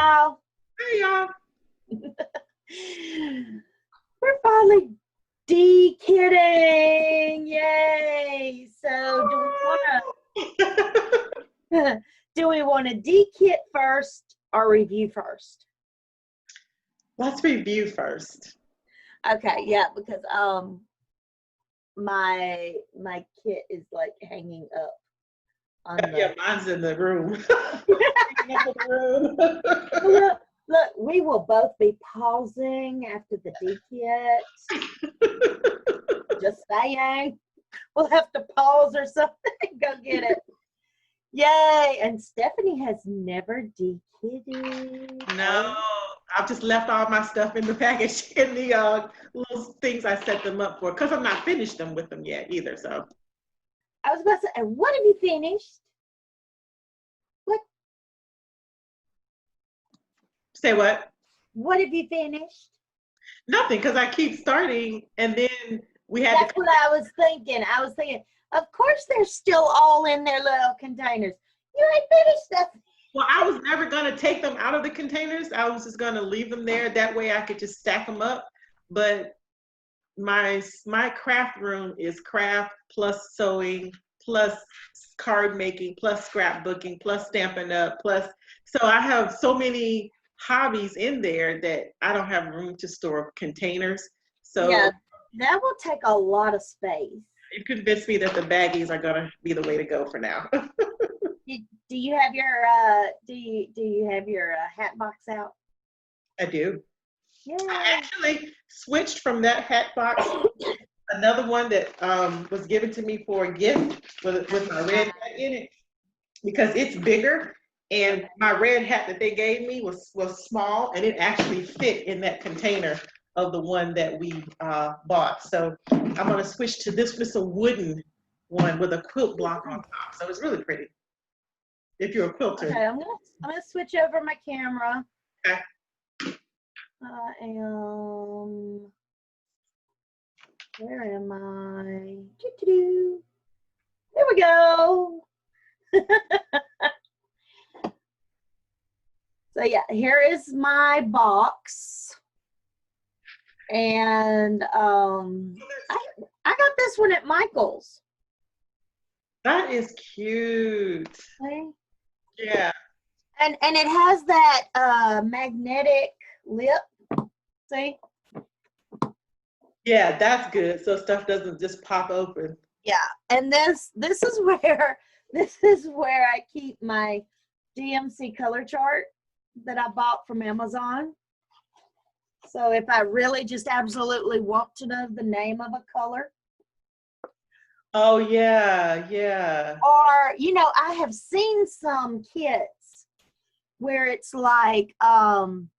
y'all. Hey, y'all. We're finally de-kitting. Yay. So do we want to de-kit first or review first? Let's review first. Okay, yeah, because my kit is like hanging up on Yeah, mine's in the room. Look, we will both be pausing after the de-kit. Just saying. We'll have to pause or something. Go get it. Yay. And Stephanie has never de-kitted. No, I've just left all my stuff in the package in the little things I set them up for, because I'm not finished them with them yet either. So I was about to say, what have you finished? What? Say what? What have you finished? Nothing, because I keep starting, and then we had That's what I was thinking. Of course they're still all in their little containers. You ain't finished stuff. Well, I was never going to take them out of the containers. I was just going to leave them there. That way I could just stack them up. But my craft room is craft plus sewing plus card making plus scrapbooking plus Stampin' Up plus. So I have so many hobbies in there that I don't have room to store containers. So yeah, that will take a lot of space. You convinced me that the baggies are going to be the way to go for now. Do you have your hat box out? I do. Yeah. I actually switched from that hat box. Another one that was given to me for a gift with my red hat in it, because it's bigger, and my red hat that they gave me was small, and it actually fit in that container of the one that we bought. So I'm going to switch to this. It's a wooden one with a quilt block on top. So it's really pretty. If you're a quilter. Okay, I'm gonna switch over my camera. Okay. Where am I? There we go. So yeah, here is my box. And I got this one at Michael's. That is cute. Okay. Yeah. And it has that magnetic lip. See? Yeah, that's good. So stuff doesn't just pop open. Yeah. And this is where I keep my DMC color chart that I bought from Amazon. So if I really just absolutely want to know the name of a color. Oh yeah, yeah. Or, I have seen some kits where it's like on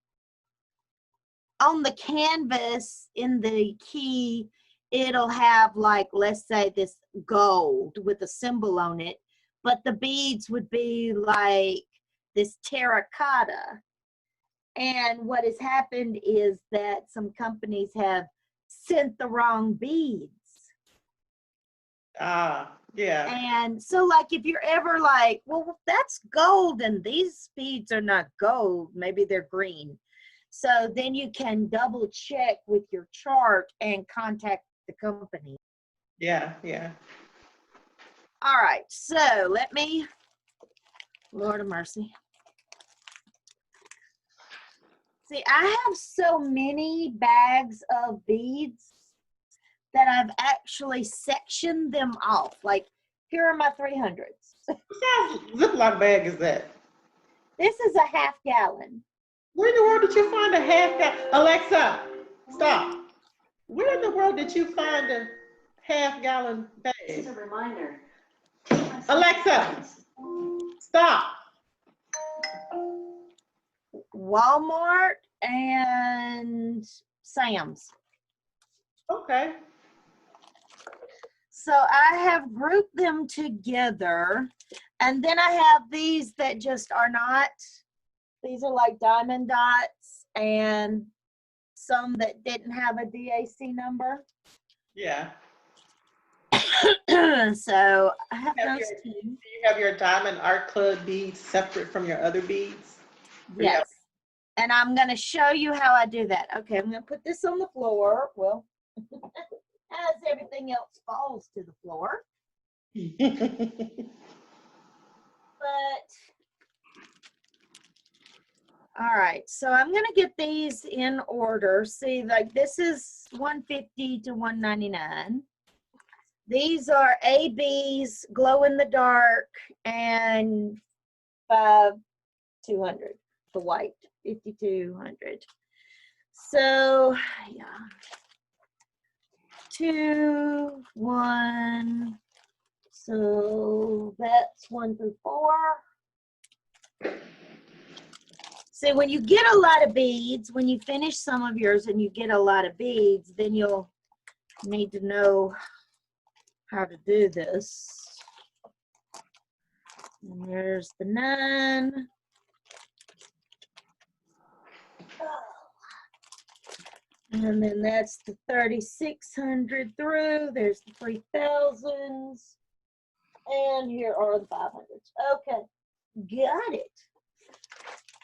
the canvas in the key, it'll have like, let's say this gold with a symbol on it, but the beads would be like this terracotta. And what has happened is that some companies have sent the wrong beads. Yeah. And so like if you're ever like, well, that's gold and these beads are not gold, maybe they're green. So then you can double check with your chart and contact the company. Yeah, yeah. All right, so let me, Lord of mercy. See, I have so many bags of beads that I've actually sectioned them off. Like, here are my 300s. What size Ziploc bag is that? This is a half gallon. Where in the world did you find a half gallon? Alexa, stop. Where in the world did you find a half gallon bag? This is a reminder. Alexa, stop. Walmart and Sam's. Okay. So I have grouped them together, and then I have these that just are not. These are like diamond dots, and some that didn't have a DAC number. Yeah. So I have those two. Do you have your Diamond Art Club beads separate from your other beads? Yes. And I'm going to show you how I do that. Okay, I'm going to put this on the floor. Well, as everything else falls to the floor. But, all right, so I'm going to get these in order. See, like this is 150 to 199. These are ABs, glow in the dark, and 200, the white, 5200. So, yeah. 2, 1. So that's 1 through 4. So when you get a lot of beads, when you finish some of yours and you get a lot of beads, then you'll need to know how to do this. And there's the 9. And then that's the 3,600 through. There's the 3,000s. And here are the 500s. Okay, got it.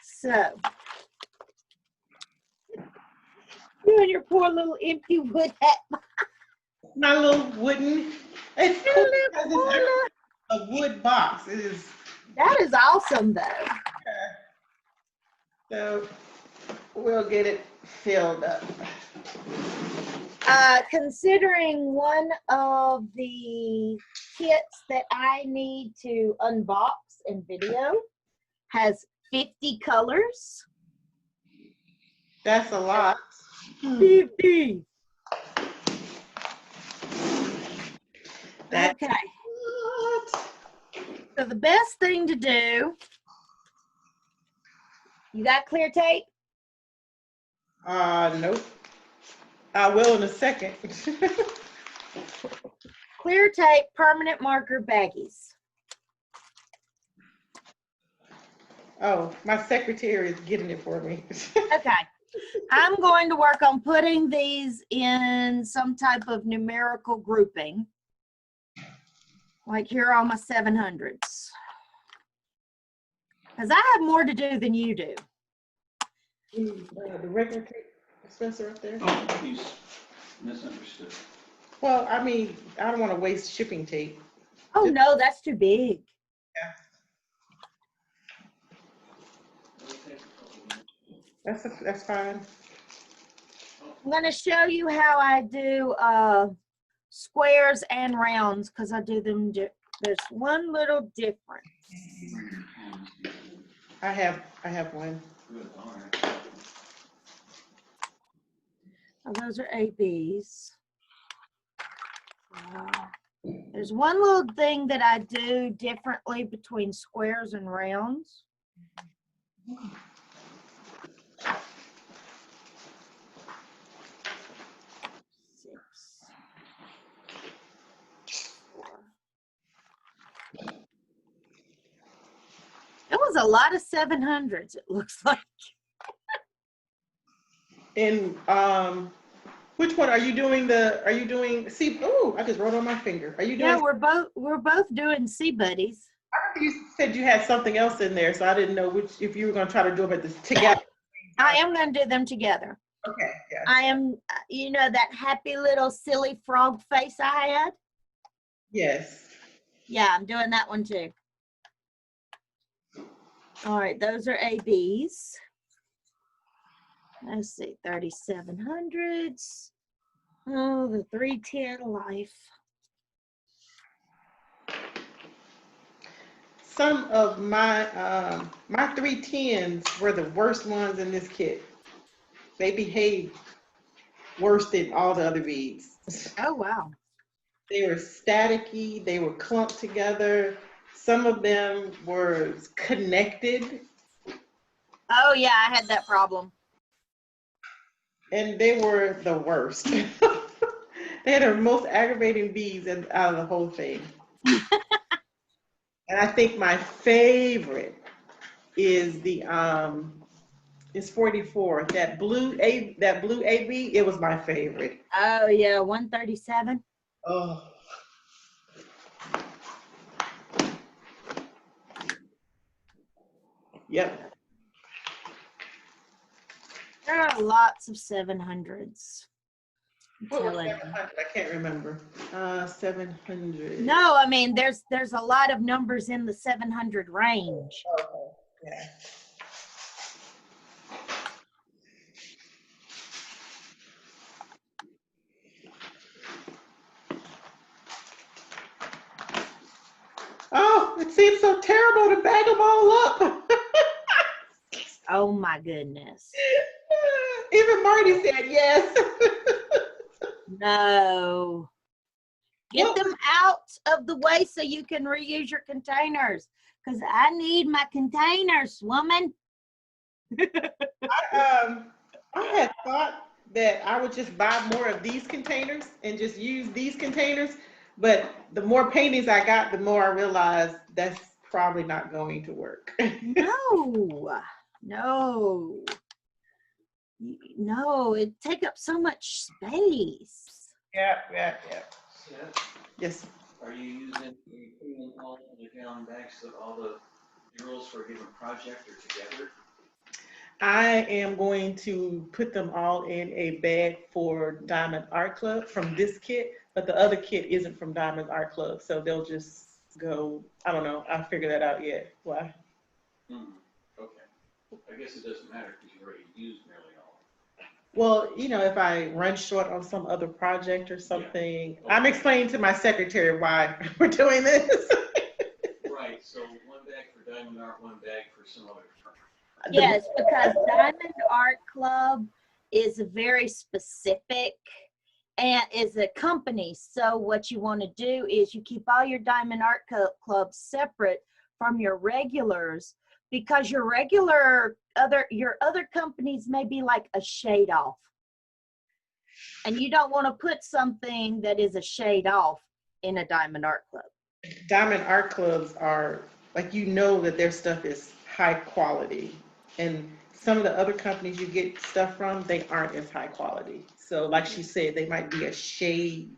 So, you and your poor little empty wood hat. My little wooden, it's cool because it's a wood box. It is. That is awesome, though. So we'll get it filled up. Considering one of the kits that I need to unbox and video has 50 colors. That's a lot. 50. That's okay. So the best thing to do, you got clear tape? Nope. I will in a second. Clear tape, permanent marker, baggies. Oh, my secretary is getting it for me. Okay. I'm going to work on putting these in some type of numerical grouping. Like here are my 700s. Because I have more to do than you do. The regular tape dispenser up there? Oh, he's misunderstood. Well, I mean, I don't want to waste shipping tape. Oh, no, that's too big. Yeah. That's fine. I'm going to show you how I do squares and rounds because I do them. There's one little difference. I have one. Good, all right. Oh, those are ABs. There's one little thing that I do differently between squares and rounds. It was a lot of 700s, it looks like. And which one are you doing? See, oh, I just wrote on my finger. Are you doing? Yeah, we're both doing C buddies. You said you had something else in there, so I didn't know if you were going to try to do them together. I am going to do them together. Okay. Yeah. I am, you know, that happy little silly frog face I had? Yes. Yeah, I'm doing that one too. All right, those are ABs. Let's see, 3,700s. Oh, the 310 life. Some of my my 310s were the worst ones in this kit. They behaved worse than all the other beads. Oh, wow. They were staticky, they were clumped together. Some of them were connected. Oh, yeah, I had that problem. And they were the worst. They had the most aggravating beads out of the whole thing. And I think my favorite is the it's 44. That blue AB, it was my favorite. Oh, yeah, 137. Oh. Yep. There are lots of 700s. I'm What was telling you. 700? I can't remember. 700. No, I mean there's a lot of numbers in the 700 range. Okay. Yeah. Oh, it seems so terrible to bag them all up. Oh my goodness. Even Marty said yes. No. Get What them out of the way so you can reuse your containers. Because I need my containers, woman. I had thought that I would just buy more of these containers and just use these containers, but the more paintings I got, the more I realized that's probably not going to work. No. No. No, it take up so much space. Yeah. Seth, Yes. are you using all the gallon bags so all the drills for a given project are together? I am going to put them all in a bag for Diamond Art Club from this kit, but the other kit isn't from Diamond Art Club, so they'll just go, I don't know, I'll figure that out yet. Why? Okay. I guess it doesn't matter because you already used nearly all. Well, you know, if I run short on some other project or something, Okay. I'm explaining to my secretary why we're doing this. Right, so one bag for Diamond Art, one bag for some other firm. Yes, because Diamond Art Club is very specific and is a company. So what you want to do is you keep all your Diamond Art Clubs separate from your regulars, because your other companies may be like a shade off. And you don't want to put something that is a shade off in a Diamond Art Club. Diamond Art Clubs are, like, you know that their stuff is high quality. And some of the other companies you get stuff from, they aren't as high quality. So like she said, they might be a shade,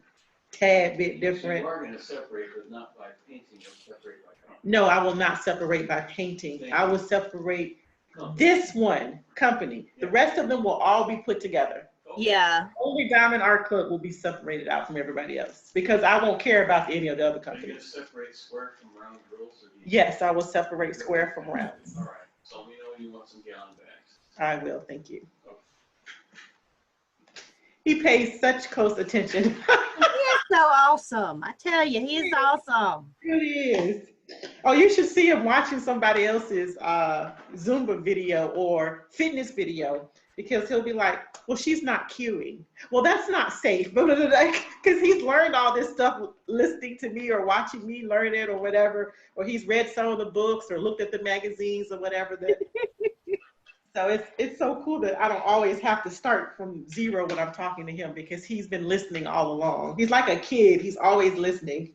tad bit So different. you are going to separate, but not by painting, you'll separate by color. No, I will not separate by painting. I will separate this one company. The rest of them will all be put together. Yeah. Only Diamond Art Club will be separated out from everybody else because I won't care about any of the other Are you going to companies. separate square from round drills? Or do you- Yes, I will separate square from rounds. All right, so we know you want some gallon bags. I will, thank you. Okay. He pays such close attention. He is so awesome. I tell you, he is awesome. He really is. Oh, you should see him watching somebody else's Zumba video or fitness video, because he'll be like, well, she's not cueing. Well, that's not safe. Because he's learned all this stuff listening to me or watching me learn it or whatever, or he's read some of the books or looked at the magazines or whatever. So it's so cool that I don't always have to start from zero when I'm talking to him, because he's been listening all along. He's like a kid. He's always listening.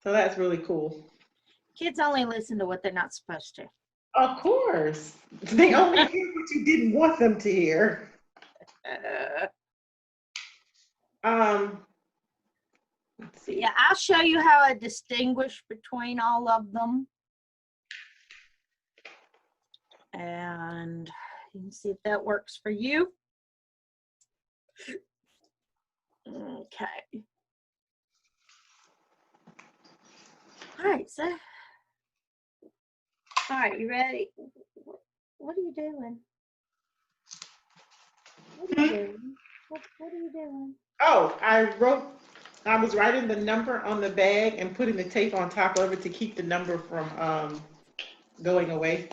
So that's really cool. Kids only listen to what they're not supposed to. Of course. They only hear what you didn't want them to hear. Let's see. Yeah, I'll show you how I distinguish between all of them. And you can see if that works for you. Okay. All right, so. All right, you ready? What are you doing? What are you doing? What are you doing? Oh, I was writing the number on the bag and putting the tape on top of it to keep the number from going away.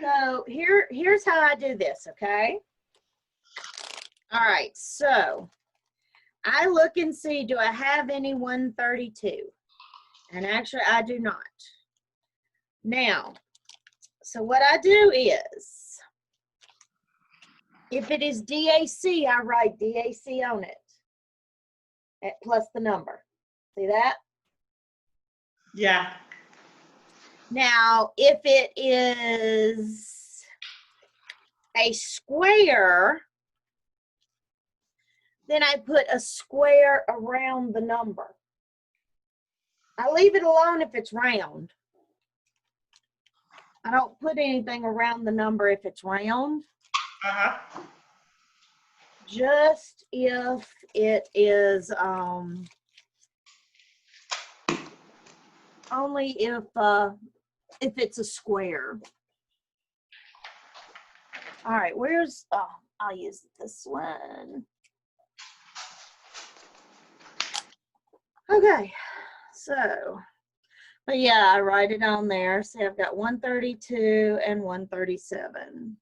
So here's how I do this, okay? All right, so I look and see, do I have any 132? And actually I do not. Now, so what I do is, if it is DAC, I write DAC on it, plus the number. See that? Yeah. Now, if it is a square, then I put a square around the number. I leave it alone if it's round. I don't put anything around the number if it's round. Uh-huh. Just if it is only if it's a square. All right, where's I'll use this one. Okay, so but yeah, I write it on there. See, I've got 132 and 137.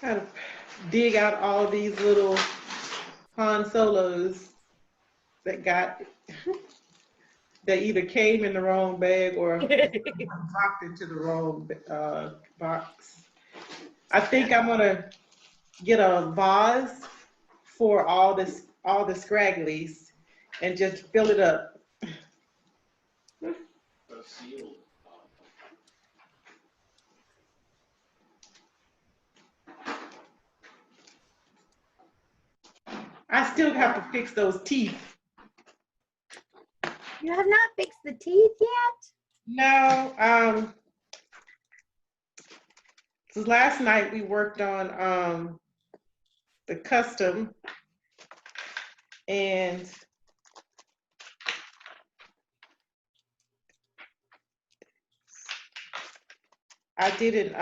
Gotta dig out all these little Han Solos that that either came in the wrong bag or locked into the wrong box. I think I'm gonna get a vase for all the scragglies and just fill it up. Sealed. I still have to fix those teeth. You have not fixed the teeth yet? No, so last night we worked on the custom, and I didn't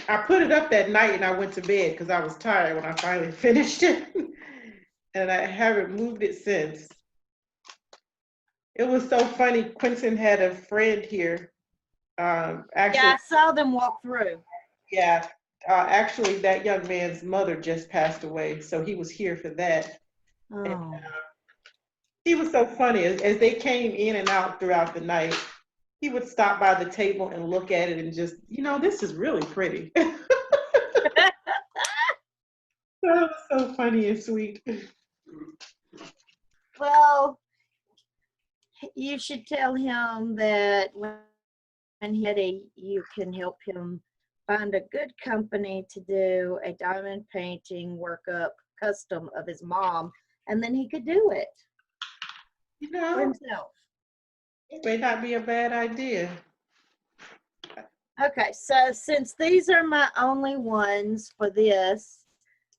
I put it up that night and I went to bed because I was tired when I finally finished it. And I haven't moved it since. It was so funny. Quentin had a friend here. Actually, Yeah, I saw them walk through. yeah, actually that young man's mother just passed away. So he was here for that. Oh. And, he was so funny. As they came in and out throughout the night, he would stop by the table and look at it and just, this is really pretty. That was so funny and sweet. Well, you should tell him that when he's ready, you can help him find a good company to do a diamond painting workup custom of his mom, and then he could do it for himself. It may not be a bad idea. Okay, so since these are my only ones for this,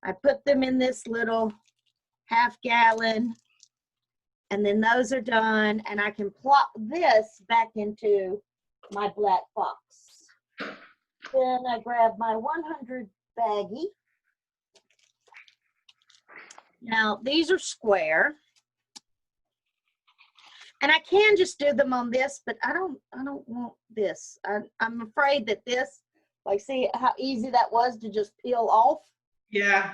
I put them in this little half-gallon, and then those are done, and I can plop this back into my black box. Then I grab my 100 baggie. Now, these are square. And I can just do them on this, but I don't want this. I'm afraid that this, like, see how easy that was to just peel off? Yeah.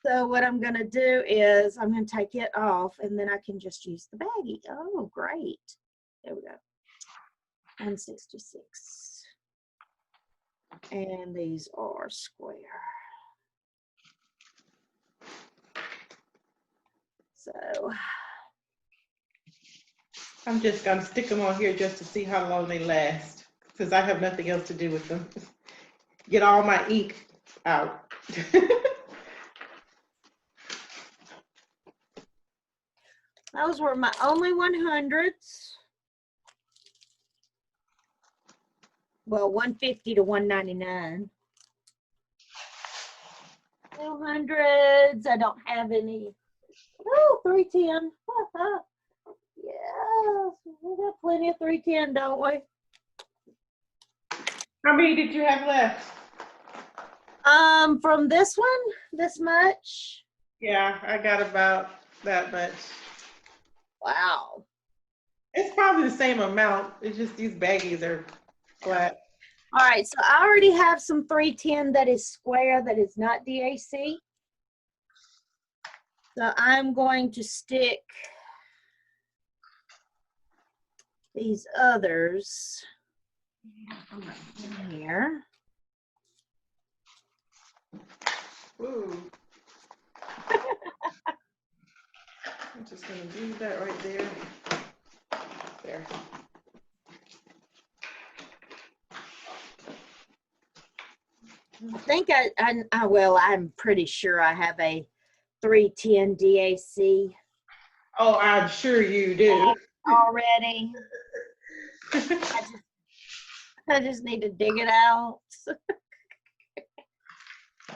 So what I'm gonna do is I'm gonna take it off and then I can just use the baggie. Oh, great. There we go. 166. And these are square. So I'm just gonna stick them on here just to see how long they last, since I have nothing else to do with them. Get all my ink out. those were my only 100s. Well, 150 to 199. 200s. I don't have any. Oh, 310. Yes, we got plenty of 310, don't we? How many did you have left? From this one, this much. Yeah, I got about that much. Wow. It's probably the same amount. It's just these baggies are flat. All right, so I already have some 310 that is square, that is not DAC. So I'm going to stick these others in here. Ooh. I'm just gonna leave that right there. There. I think well, I'm pretty sure I have a 310 DAC Oh, I'm sure you do. already. I just need to dig it out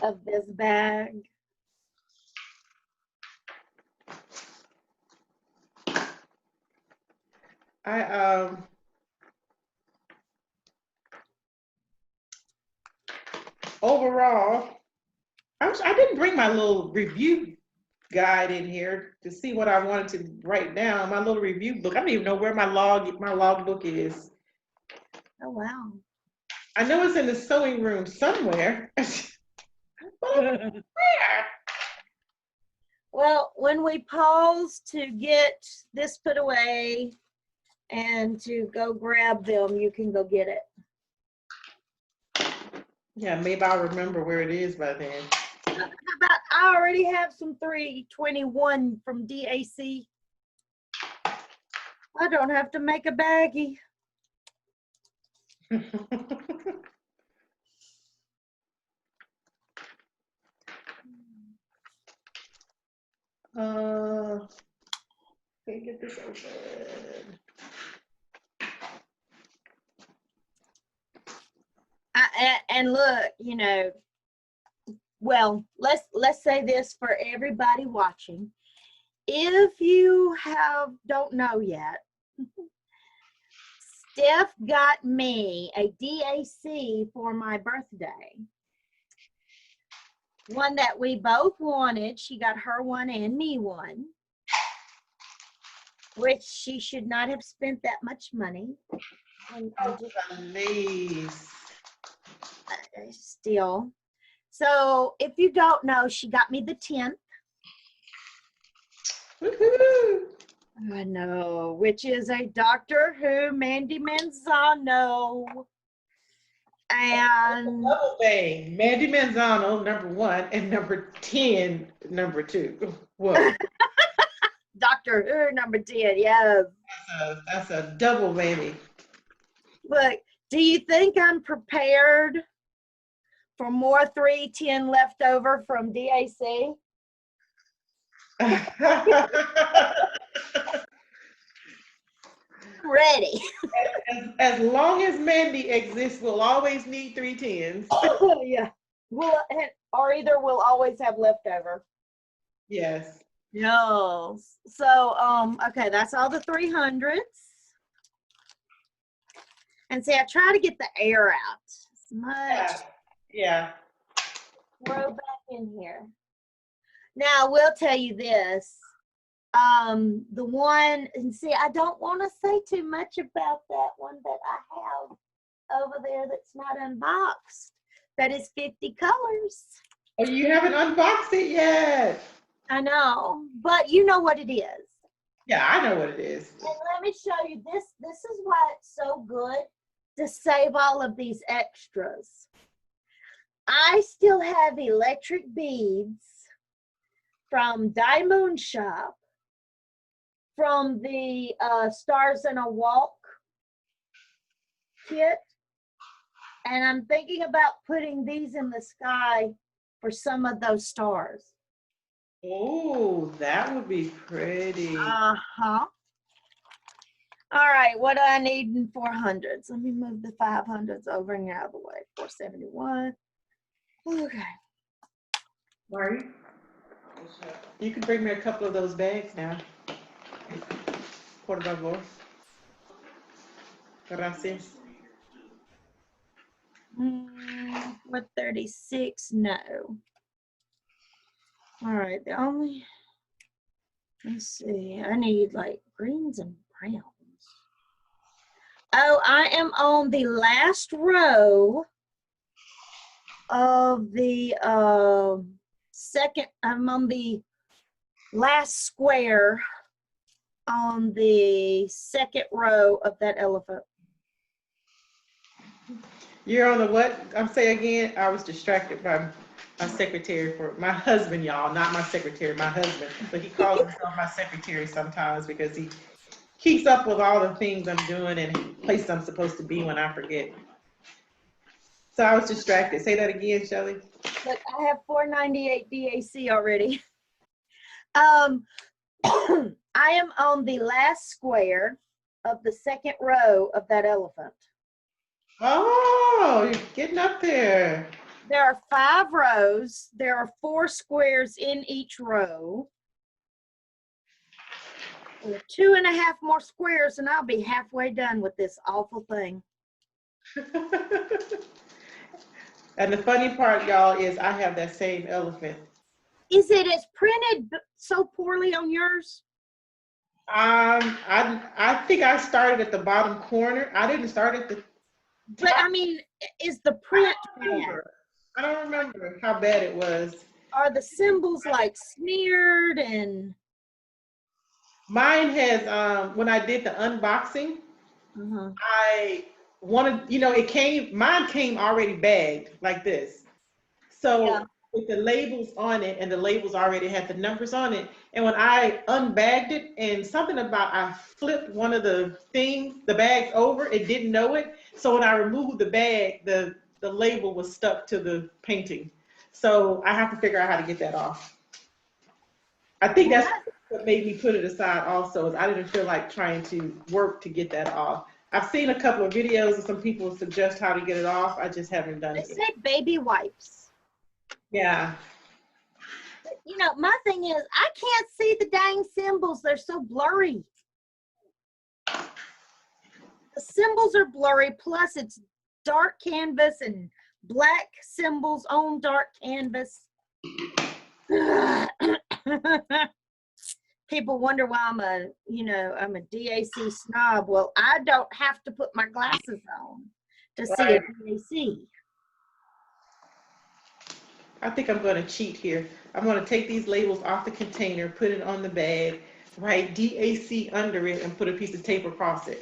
of this bag. Overall, I didn't bring my little review guide in here to see what I wanted to write down. My little review book. I don't even know where my log book is. Oh wow. I know it's in the sewing room somewhere. Where? Well, when we pause to get this put away and to go grab them, you can go get it. Yeah, maybe I'll remember where it is by then. How about I already have some 321 from DAC. I don't have to make a baggie. Can't get this open. And look, you know, well, let's say this for everybody watching. If you don't know yet, Steph got me a DAC for my birthday. One that we both wanted. She got her one and me one, which she should not have spent that much money. Please. Still. So if you don't know, she got me the 10th. Woohoo! I know, which is a Doctor Who Mandy Manzano. And Double bang. Mandy Manzano, #1, and #10, #2. Whoa. Doctor Who #10, yes. That's a double whammy. Look, do you think I'm prepared for more 310 left over from DAC? Ready. As long as Mandy exists, we'll always need 310s. Yeah. Or either we'll always have leftover. Yes. No. So, okay, that's all the 300s. And see, I try to get the air out as much. Yeah. Throw back in here. Now, I will tell you this. The one, and see, I don't want to say too much about that one that I have over there that's not unboxed. That is 50 colors. Oh, you haven't unboxed it yet. I know, but you know what it is. Yeah, I know what it is. And let me show you this. This is why it's so good to save all of these extras. I still have electric beads from Diamond Shop, from the Stars in a Walk kit. And I'm thinking about putting these in the sky for some of those stars. Oh, that would be pretty. Uh-huh. All right, what do I need in 400s? Let me move the 500s over and out of the way. 471. Okay. Marty, you can bring me a couple of those bags now. Por favor. Gracias. 436, no. All right, let's see, I need like greens and browns. Oh, I am on the last row of the I'm on the last square on the second row of that elephant. You're on the what? I'm saying again, I was distracted by my secretary for my husband, y'all, not my secretary, my husband. But he calls himself my secretary sometimes because he keeps up with all the things I'm doing and places I'm supposed to be when I forget. So I was distracted. Say that again, Shelley. Look, I have 498 DAC already. I am on the last square of the second row of that elephant. Oh, you're getting up there. There are 5 rows. There are 4 squares in each row. 2.5 more squares and I'll be halfway done with this awful thing. And the funny part, y'all, is I have that same elephant. Is it as printed so poorly on yours? I think I started at the bottom corner. I didn't start at the But I mean, is the print bad? I don't remember how bad it was. Are the symbols like smeared and? Mine has, when I did the unboxing, I wanted, you know, mine came already bagged like this. So with the labels on it, and the labels already had the numbers on it. And when I unbagged it, and something about I flipped one of the things, the bags over, it didn't know it. So when I removed the bag, the label was stuck to the painting. So I have to figure out how to get that off. I think that's what made me put it aside also, is I didn't feel like trying to work to get that off. I've seen a couple of videos and some people suggest how to get it off. I just haven't done it. They say baby wipes. Yeah. But, you know, my thing is, I can't see the dang symbols. They're so blurry. The symbols are blurry, plus it's dark canvas and black symbols on dark canvas. People wonder why I'm a DAC snob. Well, I don't have to put my glasses on to see a DAC. I think I'm going to cheat here. I'm going to take these labels off the container, put it on the bag, write DAC under it, and put a piece of tape across it.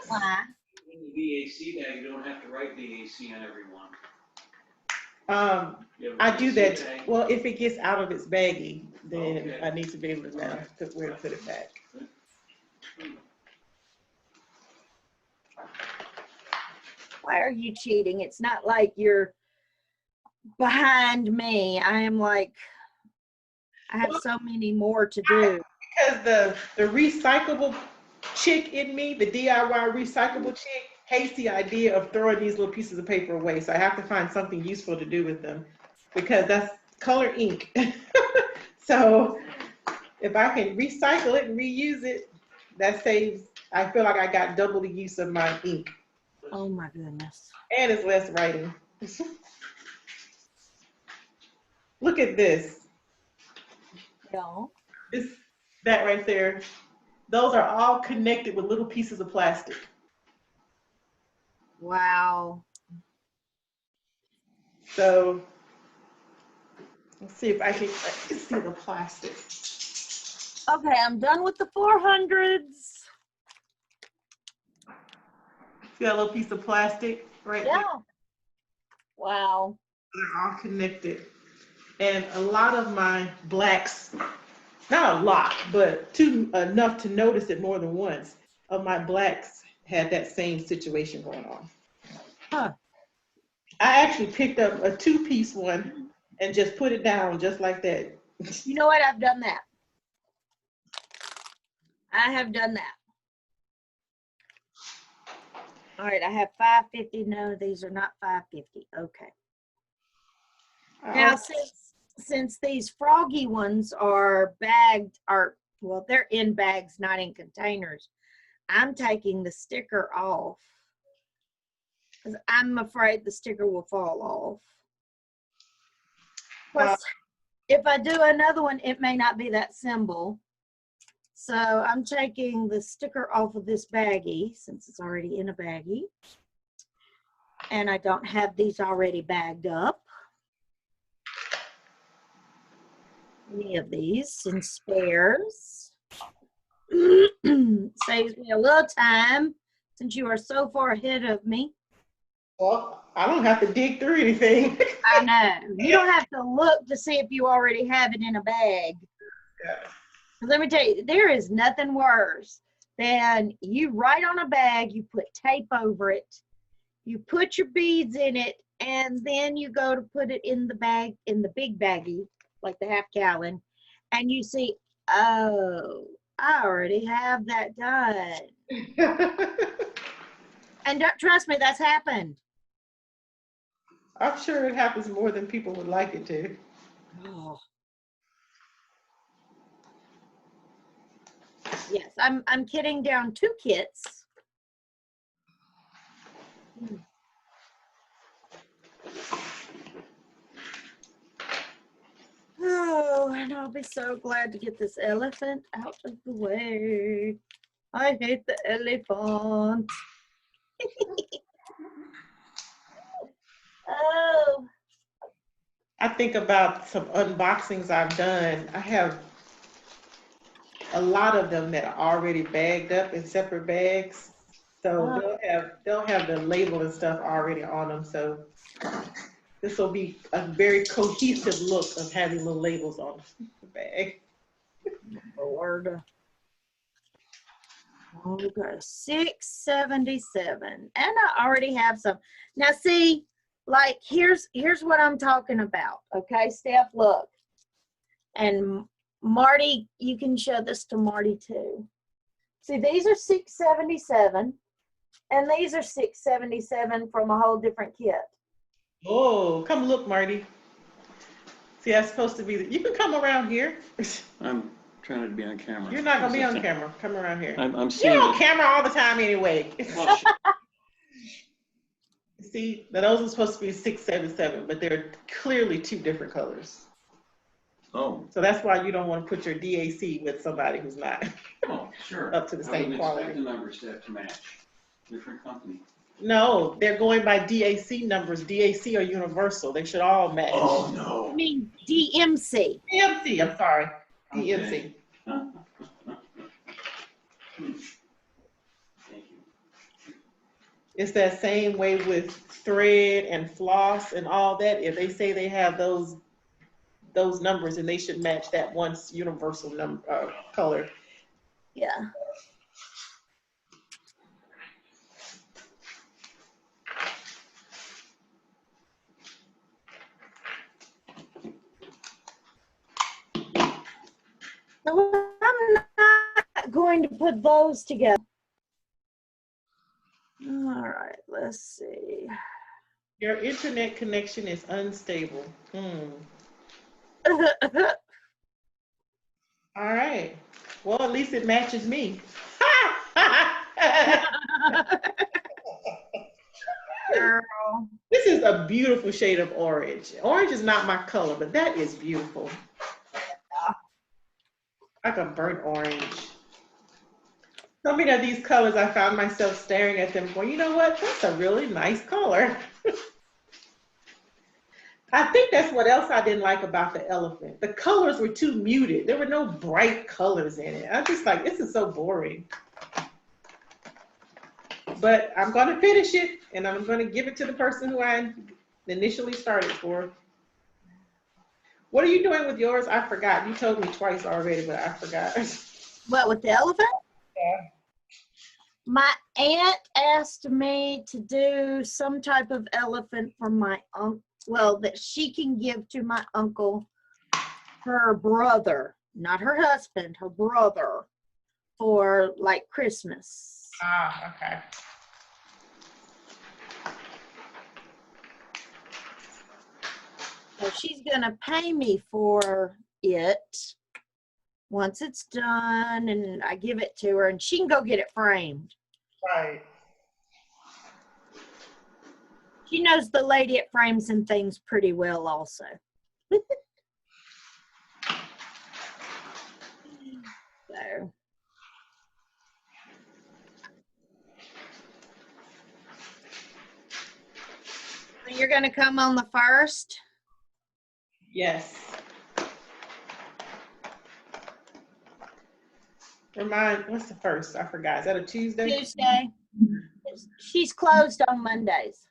Why? In the DAC bag, you don't have to write DAC on every one. I do that. Well, if it gets out of its baggie, then I need to be able to know where to put it back. Why are you cheating? It's not like you're behind me. I am like, I have so many more to do. Because the recyclable chick in me, the DIY recyclable chick, hates the idea of throwing these little pieces of paper away. So I have to find something useful to do with them, because that's color ink. So if I can recycle it and reuse it, that saves, I feel like I got double the use of my ink. Oh my goodness. And it's less writing. Look at this. Yeah. That right there. Those are all connected with little pieces of plastic. Wow. So let's see if I can see the plastic. Okay, I'm done with the 400s. See that little piece of plastic right there? Wow. They're all connected. And a lot of my blacks, not a lot, but enough to notice it more than once, of my blacks had that same situation going on. Huh. I actually picked up a 2-piece one and just put it down just like that. You know what? I've done that. I have done that. All right, I have 550. No, these are not 550. Okay. Now, since these froggy ones are bagged, well, they're in bags, not in containers, I'm taking the sticker off because I'm afraid the sticker will fall off. Plus, if I do another one, it may not be that symbol. So I'm taking the sticker off of this baggie since it's already in a baggie. And I don't have these already bagged up. Any of these in spares. Saves me a little time since you are so far ahead of me. Well, I don't have to dig through anything. I know. You don't have to look to see if you already have it in a bag. Yeah. Let me tell you, there is nothing worse than you write on a bag, you put tape over it, you put your beads in it, and then you go to put it in the bag, in the big baggie, like the half gallon, And you see, oh, I already have that done. And trust me, that's happened. I'm sure it happens more than people would like it to. Oh. Yes, I'm kitting down 2 kits. Oh, and I'll be so glad to get this elephant out of the way. I hate the elephant. Oh. I think about some unboxings I've done. I have a lot of them that are already bagged up in separate bags. So they'll have the label and stuff already on them. So this will be a very cohesive look of having little labels on the bag. Lord. Okay, 677. And I already have some. Now see, like here's what I'm talking about. Okay, Steph, look. And Marty, you can show this to Marty too. See, these are 677, and these are 677 from a whole different kit. Oh, come look, Marty. See, that's supposed to be, you can come around here. I'm trying to be on camera. You're not gonna be on camera. Come around here. I'm seeing You're on it. camera all the time anyway. Well, See, now those are supposed to be 677, but they're clearly 2 different colors. oh, So that's why you don't want to put your DAC with somebody who's not oh, sure. up to the I same wouldn't quality. expect the numbers to have to match. Different company. No, they're going by DAC numbers. DAC are universal. They should all match. Oh, I no. mean DMC. DMC, I'm sorry. DMC. Okay. Thank you. It's that same way with thread and floss and all that. If they say they have those numbers, and they should match that one universal number color. Yeah. So I'm not going to put those together. All right, let's see. Your internet connection is unstable. All right. Well, at least it matches me. Girl. This is a beautiful shade of orange. Orange is not my color, but that is beautiful. Like a burnt orange. So many of these colors, I found myself staring at them going, you know what? That's a really nice color. I think that's what else I didn't like about the elephant. The colors were too muted. There were no bright colors in it. I'm just like, this is so boring. But I'm going to finish it, and I'm going to give it to the person who I initially started for. What are you doing with yours? I forgot. You told me twice already, but I forgot. What, with the elephant? Yeah. My aunt asked me to do some type of elephant for my uncle, well, that she can give to my uncle, her brother, not her husband, her brother, for like Christmas. Ah, okay. So she's gonna pay me for it once it's done, and I give it to her, and she can go get it framed. Right. She knows the lady at Frames and Things pretty well also. So. You're gonna come on the 1st? Yes. Remind, what's the 1st? I forgot. Is that a Tuesday? Tuesday. She's closed on Mondays.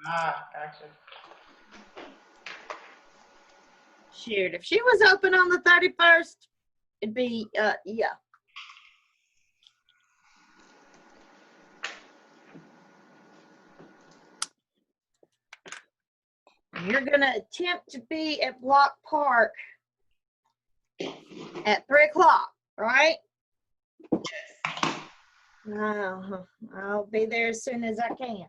Ah, gotcha. Shoot, if she was open on the 31st, it'd be, yeah. You're gonna attempt to be at Block Park At 3 o'clock, right? I'll be there as soon as I can.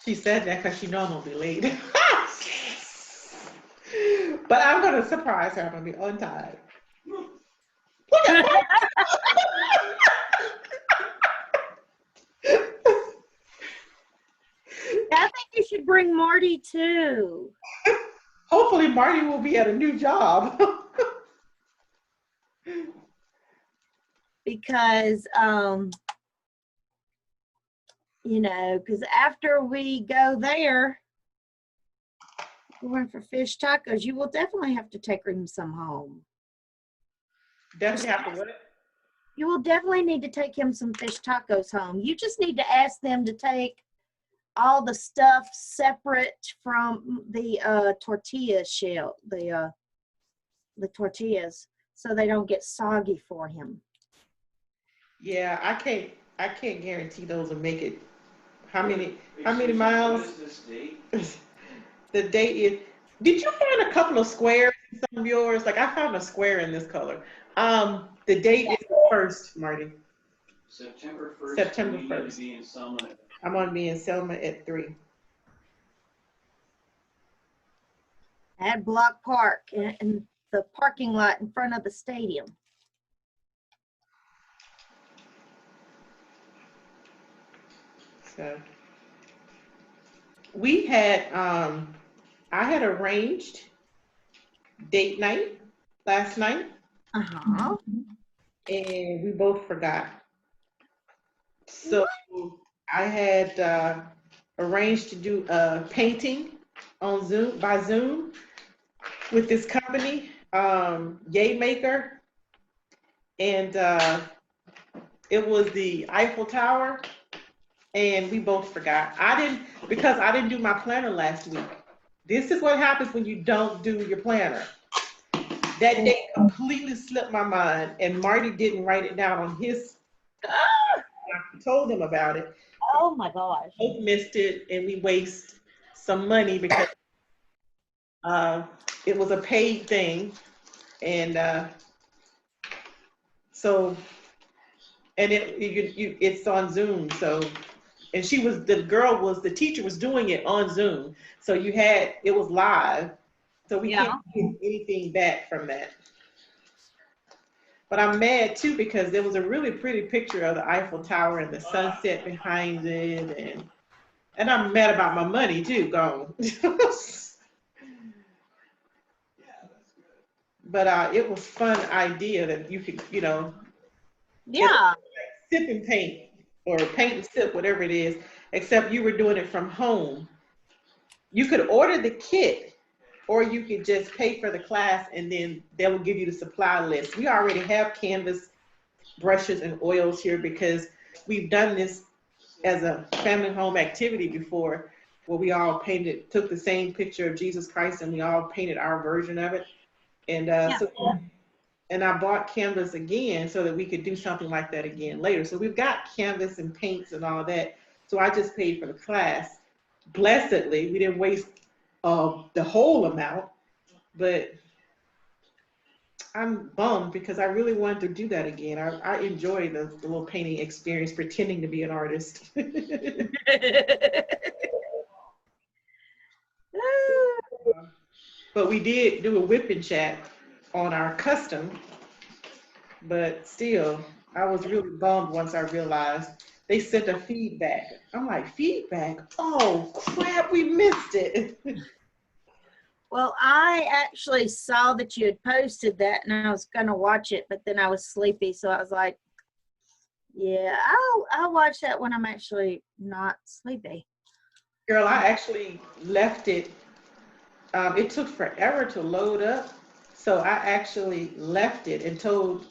She said that because she knows I'm gonna be late. But I'm gonna surprise her. I'm gonna be on time. I think you should bring Marty too. Hopefully Marty will be at a new job. Because you know, because after we go there, going for fish tacos, you will definitely have to take him some home. Definitely have to what? You will definitely need to take him some fish tacos home. You just need to ask them to take all the stuff separate from the tortilla shell, the tortillas, so they don't get soggy for him. Yeah, I can't guarantee those will make it. How many miles? What is this date? The date is, did you find a couple of squares in some of yours? Like I found a square in this color. The date is the 1st, Marty. September 1st. September we need 1st. to be in Selma. I'm gonna be in Selma at 3. At Block Park in the parking lot in front of the stadium. So we had I had arranged date night last night Uh-huh. and we both forgot. So I had arranged to do a painting on Zoom by Zoom with this company, Yay Maker, and it was the Eiffel Tower, and we both forgot. Because I didn't do my planner last week. This is what happens when you don't do your planner. That day completely slipped my mind, and Marty didn't write it down on his. I told him about it. Oh my gosh. Both missed it, and we waste some money because it was a paid thing, and so, and it's on Zoom. So, and the teacher was doing it on Zoom. So it was live. So we can't get anything back from that. But I'm mad too because there was a really pretty picture of the Eiffel Tower and the sunset behind it, and I'm mad about my money too, gone. But it was fun idea that you could, sip and paint or paint and sip, whatever it is, except you were doing it from home. You could order the kit or you could just pay for the class and then they will give you the supply list. We already have canvas, brushes, and oils here because we've done this as a family home activity before where we all took the same picture of Jesus Christ and we all painted our version of it. And and I bought canvas again so that we could do something like that again later. So we've got canvas and paints and all that. So I just paid for the class. Blessedly, we didn't waste the whole amount, but I'm bummed because I really wanted to do that again. I enjoy the little painting experience, pretending to be an artist. But we did do a WIP and chat on our custom, but still, I was really bummed once I realized they sent a feedback. I'm like, feedback? Oh crap, we missed it. Well, I actually saw that you had posted that and I was gonna watch it, but then I was sleepy, so I was like, yeah, I'll watch that when I'm actually not sleepy. Girl, I actually left it. It took forever to load up, so I actually left it and told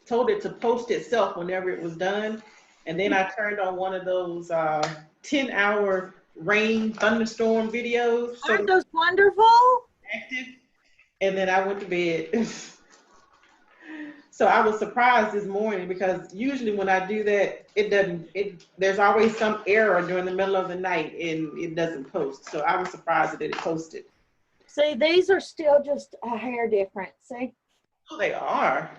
it to post itself whenever it was done. And then I turned on one of those 10-hour rain thunderstorm videos. Aren't those wonderful? Active, and then I went to bed. So I was surprised this morning because usually when I do that, there's always some error during the middle of the night and it doesn't post. So I was surprised that it posted. See, these are still just a hair different. See? Oh, they are.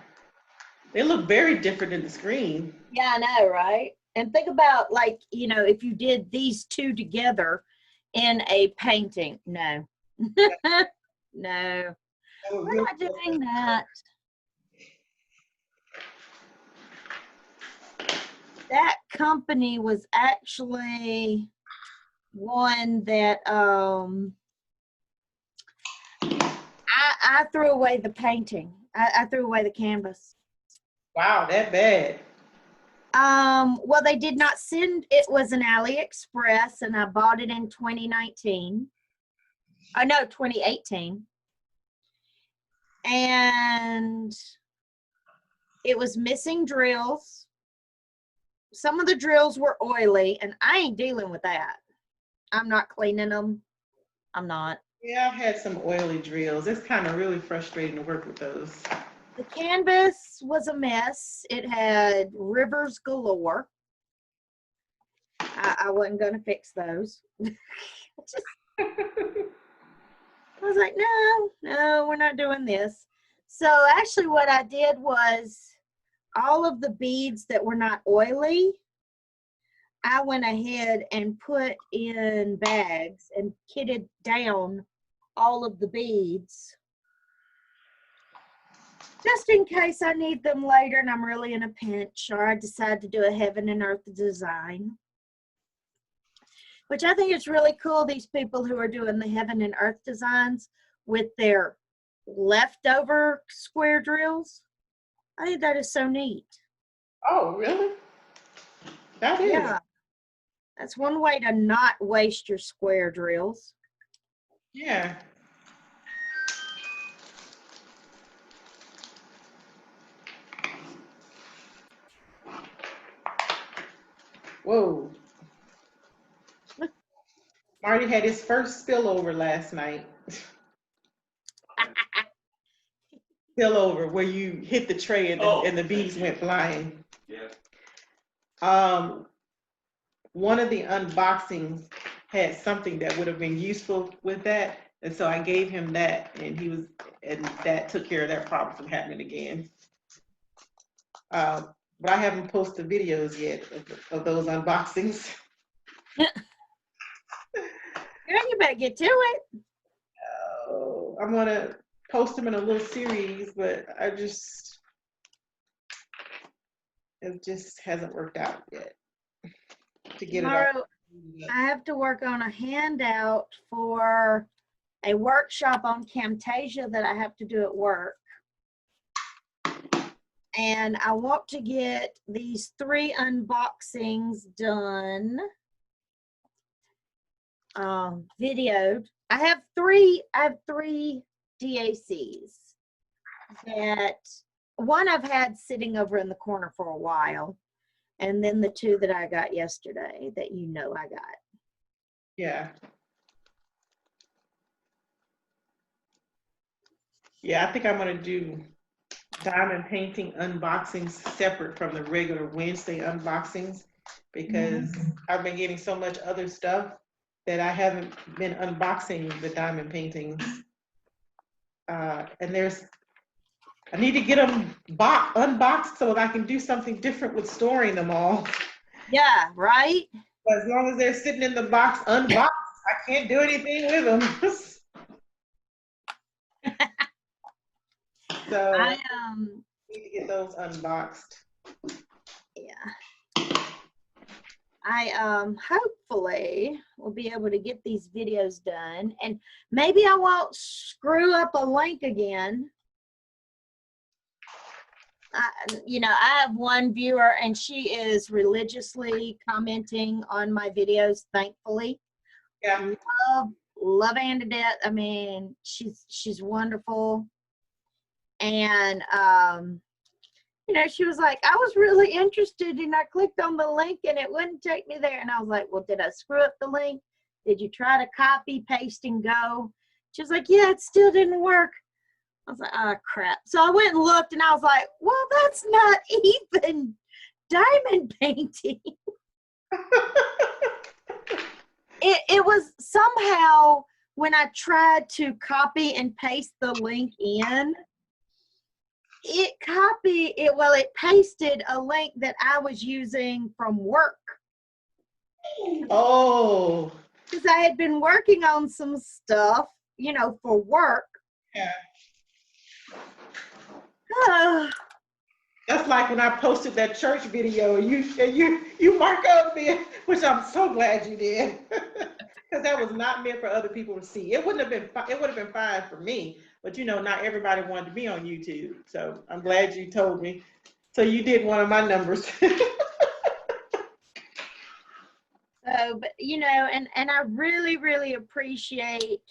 They look very different in the screen. Yeah, I know, right? And think about, like, you know, if you did these two together in a painting. No. No. We're not doing that. That company was actually one that I threw away the painting. I threw away the canvas. Wow, that bad. Well, they did not send, it was an AliExpress, and I bought it in 2019. Oh no, 2018. And it was missing drills. Some of the drills were oily, and I ain't dealing with that. I'm not cleaning them. I'm not. Yeah, I've had some oily drills. It's kind of really frustrating to work with those. The canvas was a mess. It had rivers galore. I wasn't going to fix those. I was like, no, we're not doing this. So actually what I did was all of the beads that were not oily, I went ahead and put in bags and kitted down all of the beads, just in case I need them later and I'm really in a pinch, or I decide to do a heaven and earth design. Which I think is really cool, these people who are doing the heaven and earth designs with their leftover square drills. I think that is so neat. Oh, really? That is. Yeah. That's one way to not waste your square drills. Yeah. Whoa. Marty had his first spillover last night. Spillover where you hit the tray and the beads went flying. Yeah. One of the unboxings had something that would have been useful with that, and so I gave him that, and that took care of that problem from happening again. But I haven't posted videos yet of those unboxings. Girl, you better get to it. Oh, I'm gonna post them in a little series, but it just hasn't worked out yet to get Tomorrow, it I have to work on a handout for a workshop on Camtasia that I have to do at work. And I want to get these 3 unboxings done, videoed. I have three DACs that one I've had sitting over in the corner for a while, and then the 2 that I got yesterday that I got. Yeah. Yeah, I think I'm gonna do diamond painting unboxings separate from the regular Wednesday unboxings, because I've been getting so much other stuff that I haven't been unboxing the diamond paintings. And I need to get them unboxed so that I can do something different with storing them all. Yeah, right? As long as they're sitting in the box unboxed, I can't do anything with them. So I need to get those unboxed. yeah. I hopefully will be able to get these videos done, and maybe I won't screw up a link again. I have one viewer, and she is religiously commenting on my videos, thankfully. Yeah. Love Ann to death. I mean, she's wonderful. And she was like, I was really interested, and I clicked on the link and it wouldn't take me there. And I was like, well, did I screw up the link? Did you try to copy, paste, and go? She was like, yeah, it still didn't work. I was like, oh, crap. So I went and looked, and I was like, well, that's not even diamond painting. It was somehow when I tried to copy and paste the link in, it pasted a link that I was using from work. Oh. Because I had been working on some stuff, you know, for work. Yeah. That's like when I posted that church video, you mark up there, which I'm so glad you did, because that was not meant for other people to see. It would have been fine for me, but you know, not everybody wanted to be on YouTube. So I'm glad you told me. So you did one of my numbers. So, but you know, and I really, really appreciate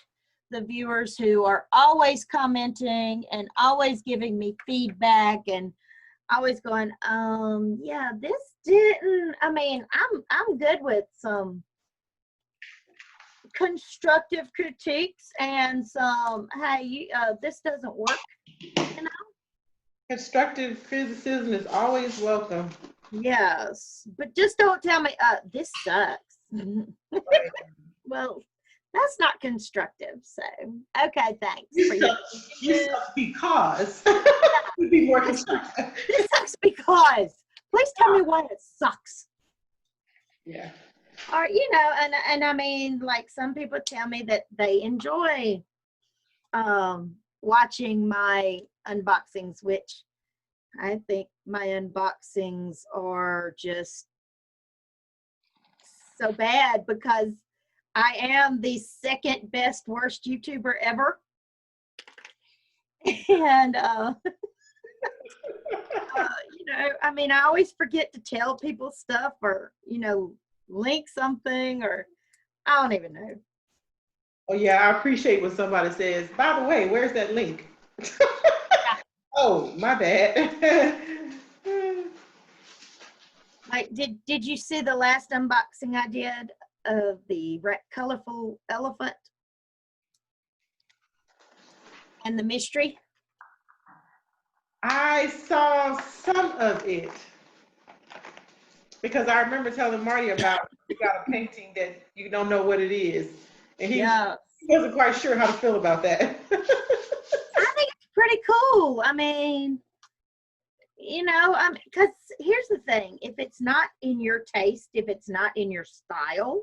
the viewers who are always commenting and always giving me feedback and always going, yeah, this didn't, I mean, I'm good with some constructive critiques and some, hey, this doesn't work, you know? Constructive criticism is always welcome. Yes, but just don't tell me, this sucks. Well, that's not constructive, so, okay, thanks. You suck because would be more constructive. This sucks because. Please tell me why it sucks. Yeah. Or, you know, and I mean, like some people tell me that they enjoy watching my unboxings, which I think my unboxings are just so bad because I am the second best worst YouTuber ever. And, you know, I mean, I always forget to tell people stuff or, you know, link something or I don't even know. Oh yeah, I appreciate when somebody says, by the way, where's that link? Oh, my bad. Like, did you see the last unboxing I did of the colorful elephant and the mystery? I saw some of it because I remember telling Marty about you got a painting that you don't know what it is, and he wasn't quite sure how to feel about that. I think it's pretty cool. I mean, you know, because here's the thing: if it's not in your taste, if it's not in your style,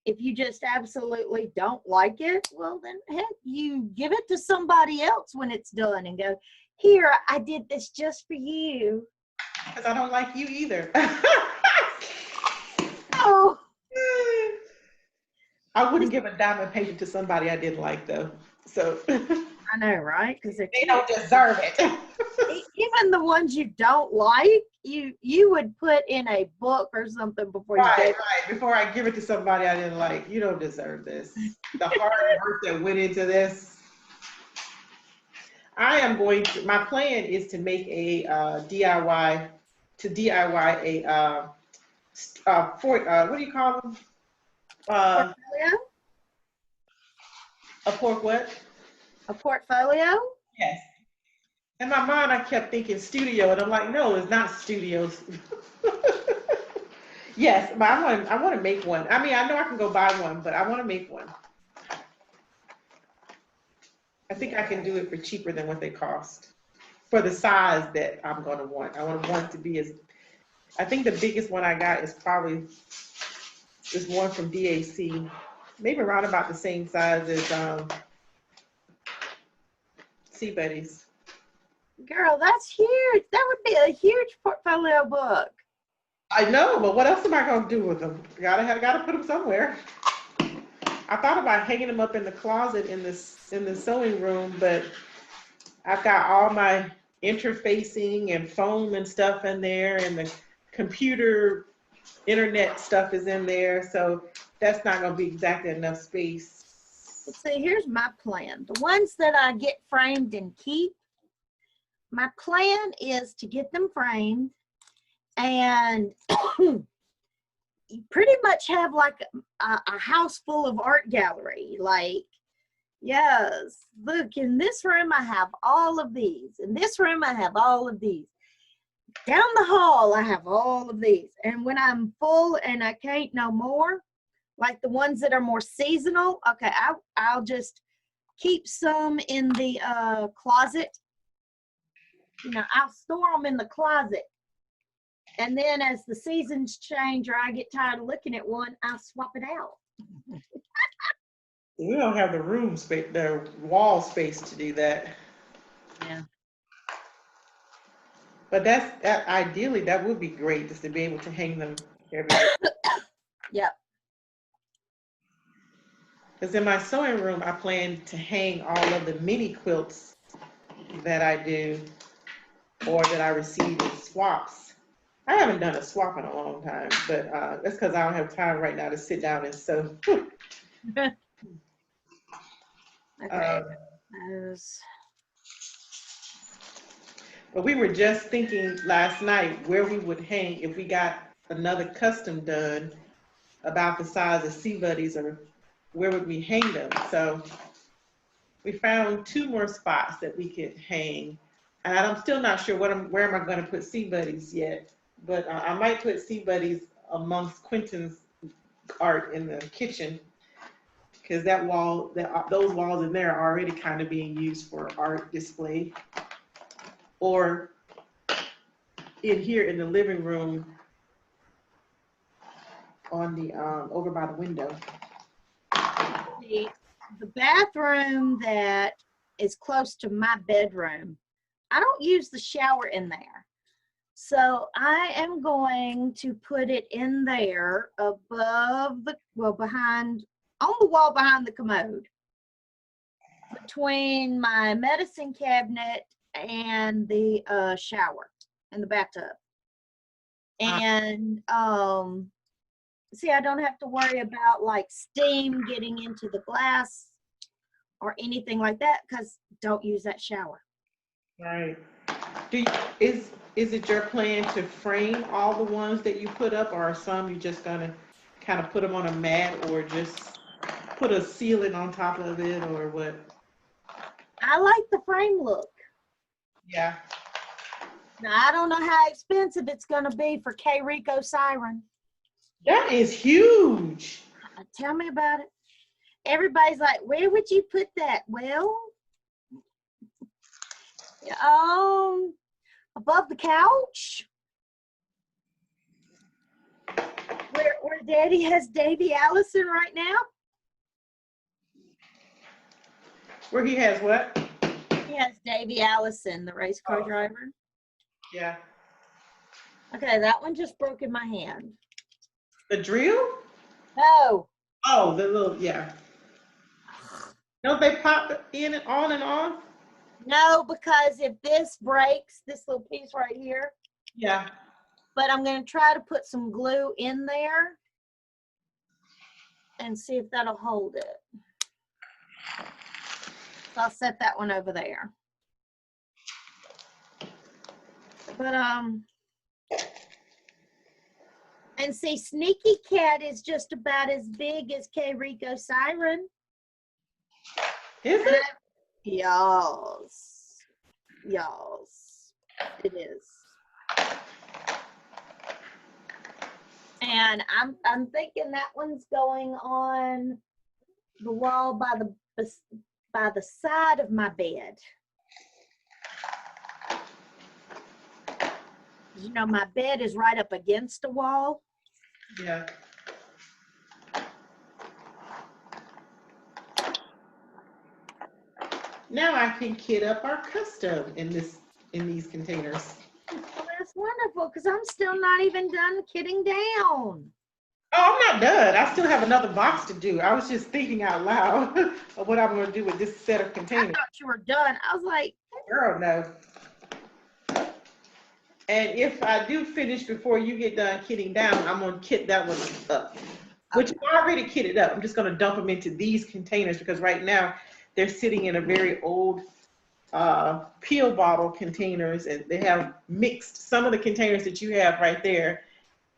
if you just absolutely don't like it, well, then heck, you give it to somebody else when it's done and go, here, I did this just for you. Because I don't like you either. Oh. I wouldn't give a diamond painting to somebody I didn't like, though. So I know, right? Because they don't deserve it. Even the ones you don't like, you would put in a book or something before you gave it. Right. Before I give it to somebody I didn't like, you don't deserve this. The hard work that went into this. My plan is to make a DIY what do you call them? Portfolio? A pork what? A portfolio? Yes. In my mind, I kept thinking studio, and I'm like, no, it's not studios. Yes, but I want to make one. I mean, I know I can go buy one, but I want to make one. I think I can do it for cheaper than what they cost for the size that I'm going to want. I want it to be I think the biggest one I got is probably this one from DAC, maybe around about the same size as Sea Buddies. Girl, that's huge. That would be a huge portfolio book. I know, but what else am I going to do with them? Gotta put them somewhere. I thought about hanging them up in the closet in the sewing room, but I've got all my interfacing and foam and stuff in there, and the computer internet stuff is in there, so that's not going to be exactly enough space. Let's see, here's my plan. The ones that I get framed and keep, my plan is to get them framed and pretty much have like a house full of art gallery. Like, yes, look, in this room I have all of these. In this room I have all of these. Down the hall I have all of these. And when I'm full and I can't no more, like the ones that are more seasonal. Okay, I'll just keep some in the closet. You know, I'll store them in the closet. And then as the seasons change or I get tired of looking at one, I'll swap it out. We don't have the room space, the wall space to do that. Yeah. But that's ideally, that would be great, just to be able to hang them everywhere. Yep. Because in my sewing room, I plan to hang all of the mini quilts that I do or that I receive in swaps. I haven't done a swap in a long time, but that's because I don't have time right now to sit down and sew. Okay. But we were just thinking last night where we would hang if we got another custom done about the size of Sea Buddies, or where would we hang them? So we found 2 more spots that we could hang. And I'm still not sure where am I going to put Sea Buddies yet. But I might put Sea Buddies amongst Quentin's art in the kitchen, because that wall, those walls in there are already kind of being used for art display. Or in here in the living room on the over by the window. The bathroom that is close to my bedroom, I don't use the shower in there. So I am going to put it in there above the, well, behind, on the wall behind the commode, between my medicine cabinet and the shower and the bathtub. And see, I don't have to worry about like steam getting into the glass or anything like that, because don't use that shower. Right. Is it your plan to frame all the ones that you put up, or are some you just gonna kind of put them on a mat, or just put a ceiling on top of it, or what? I like the frame look. Yeah. Now, I don't know how expensive it's going to be for K. Rico Siren. That is huge. Tell me about it. Everybody's like, where would you put that? Well, above the couch. Where Daddy has Davy Allison right now. Where he has what? He has Davy Allison, the race car driver. Yeah. Okay, that one just broke in my hand. The drill? No. Oh, the little, yeah. Don't they pop in and on? No, because if this breaks, this little piece right here. Yeah. But I'm going to try to put some glue in there and see if that'll hold it. So I'll set that one over there. But, and see, Sneaky Cat is just about as big as K. Rico Siren. Is it? Y'all's. It is. And I'm thinking that one's going on the wall by the side of my bed. You know, my bed is right up against a wall. Yeah. Now I can kit up our custom in these containers. Well, that's wonderful, because I'm still not even done kitting down. Oh, I'm not done. I still have another box to do. I was just thinking out loud of what I'm going to do with this set of containers. I thought you were done. I was like, Girl, no. And if I do finish before you get done kitting down, I'm going to kit that one up, which is already kitted up. I'm just going to dump them into these containers, because right now they're sitting in a very old peel bottle containers, and they have mixed some of the containers that you have right there.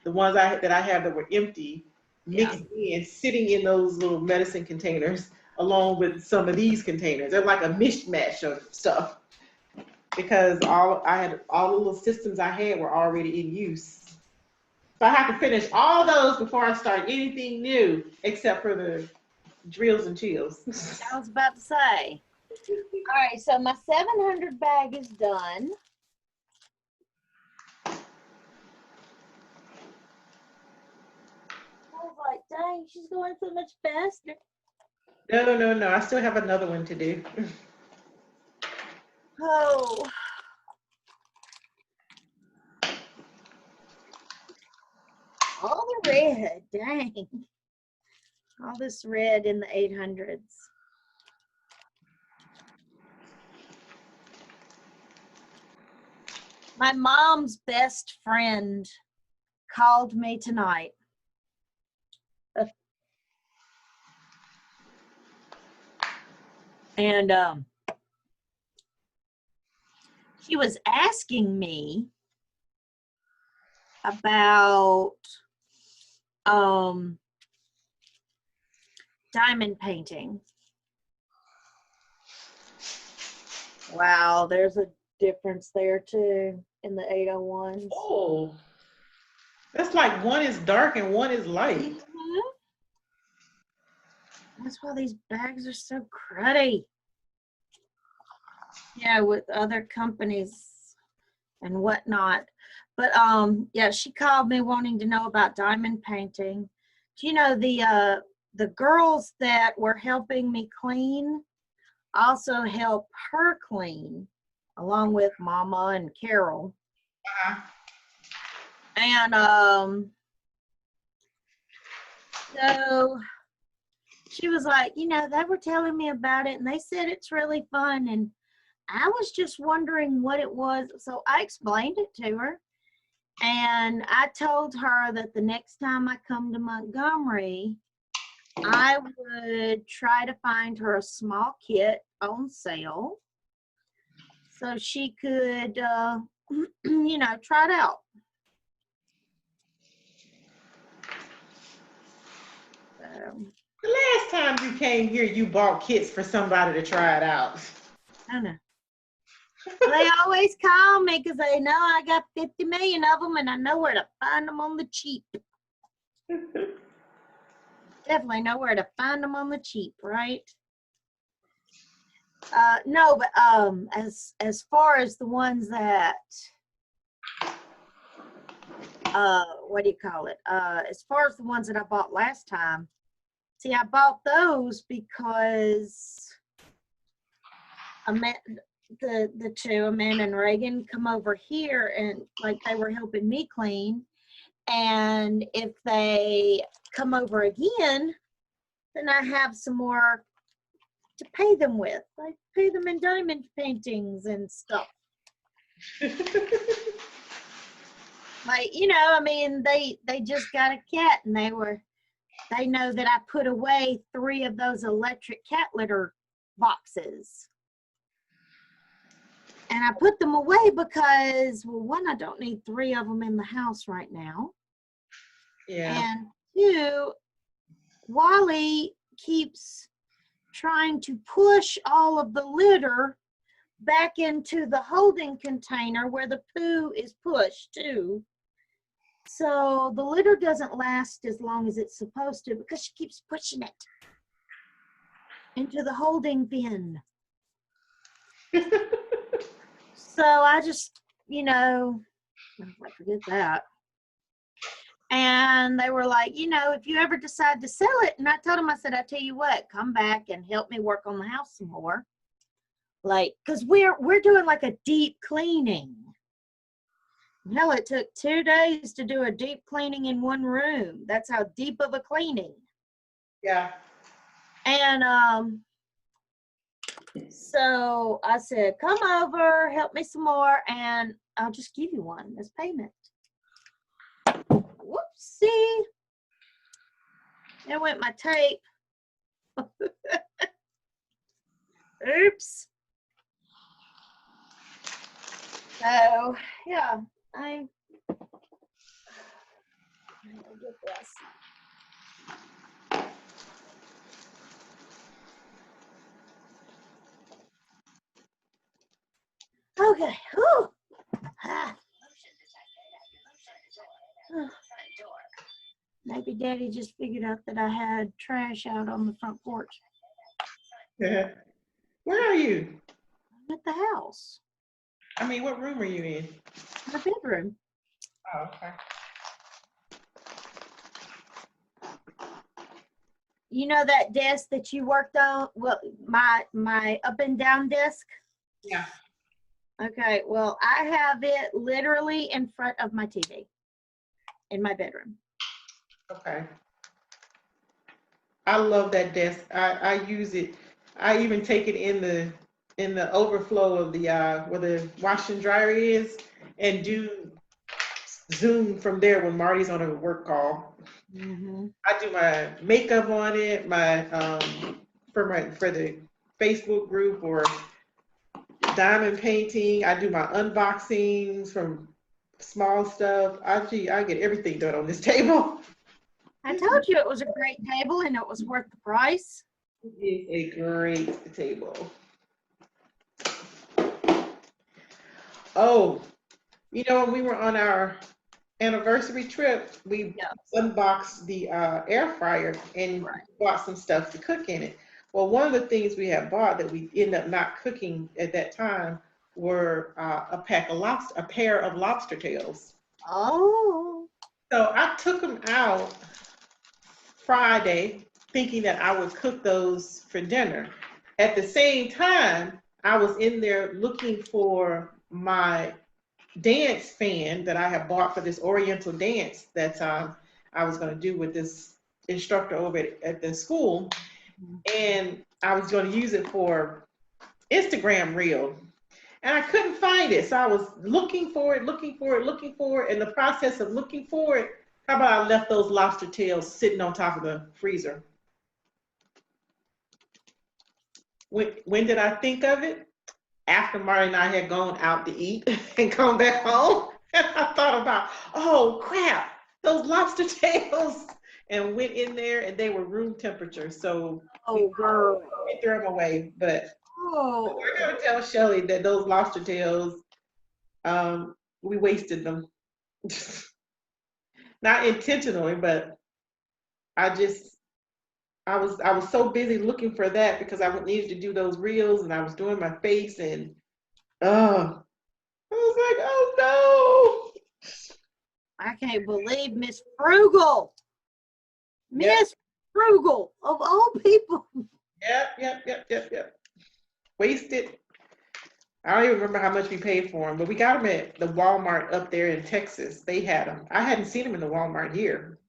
The ones that I have that were empty, mixed in, sitting in those little medicine containers, along with some of these containers. They're like a mishmash of stuff, because all the little systems I had were already in use. So I have to finish all those before I start anything new, except for the drills and chills. I was about to say. All right, so my 700 bag is done. I was like, dang, she's going so much faster. No. I still have another one to do. Oh. All the red, dang. All this red in the 800s. My mom's best friend called me tonight. And she was asking me about diamond painting. Wow, there's a difference there too in the 801s. Oh, that's like one is dark and one is light. Mhm. That's why these bags are so cruddy. Yeah, with other companies and whatnot. But yeah, she called me wanting to know about diamond painting. Do you know the girls that were helping me clean also help her clean, along with Mama and Carol. And so she was like, you know, they were telling me about it and they said it's really fun. And I was just wondering what it was. So I explained it to her. And I told her that the next time I come to Montgomery, I would try to find her a small kit on sale so she could, you know, try it out. The last time you came here, you bought kits for somebody to try it out. I know. They always call me because they know I got 50 million of them and I know where to find them on the cheap. Definitely know where to find them on the cheap, right? No, but as far as the ones that what do you call it? As far as the ones that I bought last time, see, I bought those because the two, Amanda and Reagan, come over here and like they were helping me clean. And if they come over again, then I have some more to pay them with. I pay them in diamond paintings and stuff. Like, you know, I mean, they just got a cat and they know that I put away 3 of those electric cat litter boxes. And I put them away because, well, 1, I don't need 3 of them in the house right now. Yeah. And 2, Wally keeps trying to push all of the litter back into the holding container where the poo is pushed to. So the litter doesn't last as long as it's supposed to because she keeps pushing it into the holding bin. So I just, you know, I forget that. And they were like, you know, if you ever decide to sell it, and I told them, I said, I tell you what, come back and help me work on the house some more. Like, because we're doing like a deep cleaning. Hell, it took 2 days to do a deep cleaning in 1 room. That's how deep of a cleaning. Yeah. And so I said, come over, help me some more, and I'll just give you one as payment. Whoopsie. There went my tape. Oops. So, yeah, I get this. Okay. Whew. Ah. Daddy just figured out that I had trash out on the front porch. Yeah. Where are you? I'm at the house, I mean, what room are you in? my bedroom. Oh, okay. You know that desk that you worked on? Well, my up and down desk. Yeah. Okay, well, I have it literally in front of my TV in my bedroom. Okay. I love that desk. I use it. I even take it in the overflow of the where the wash and dryer is, and do Zoom from there when Marty's on a work call. Mm-hmm. I do my makeup on it, for the Facebook group or diamond painting. I do my unboxings from small stuff. I get everything done on this table. I told you it was a great table and it was worth the price. It is a great table. Oh, you know, when we were on our anniversary trip, we unboxed the air fryer and bought some stuff to cook in it. Well, one of the things we had bought that we ended up not cooking at that time were a pair of lobster tails. Oh. So I took them out Friday thinking that I would cook those for dinner. At the same time, I was in there looking for my dance fan that I have bought for this Oriental dance that I was going to do with this instructor over at the school. And I was going to use it for Instagram reel. And I couldn't find it. So I was looking for it. In the process of looking for it, how about I left those lobster tails sitting on top of the freezer? When did I think of it? After Marty and I had gone out to eat and come back home. And I thought about, oh crap, those lobster tails. And went in there and they were room temperature. So Oh, girl. we threw them away. But Oh. we're going to tell Shelley that those lobster tails, we wasted them. Not intentionally, but I was so busy looking for that because I needed to do those reels and I was doing my face and I was like, oh no. I can't believe Miss Frugal. Miss Frugal of all people. Yep. Wasted. I don't even remember how much we paid for them, but we got them at the Walmart up there in Texas. They had them. I hadn't seen them in the Walmart here.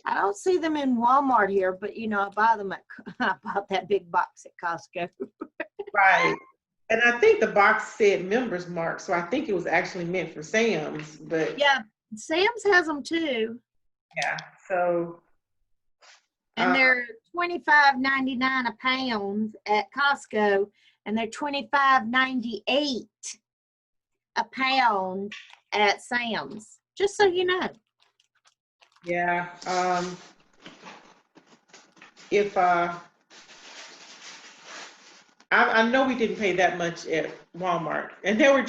I don't see them in Walmart here, but you know, I bought that big box at Costco. Right. And I think the box said members mark, so I think it was actually meant for Sam's, but Yeah, Sam's has them too. yeah, so. And they're $25.99 a pound at Costco, and they're $25.98 a pound at Sam's. Just so you know. Yeah, if I know we didn't pay that much at Walmart, and they were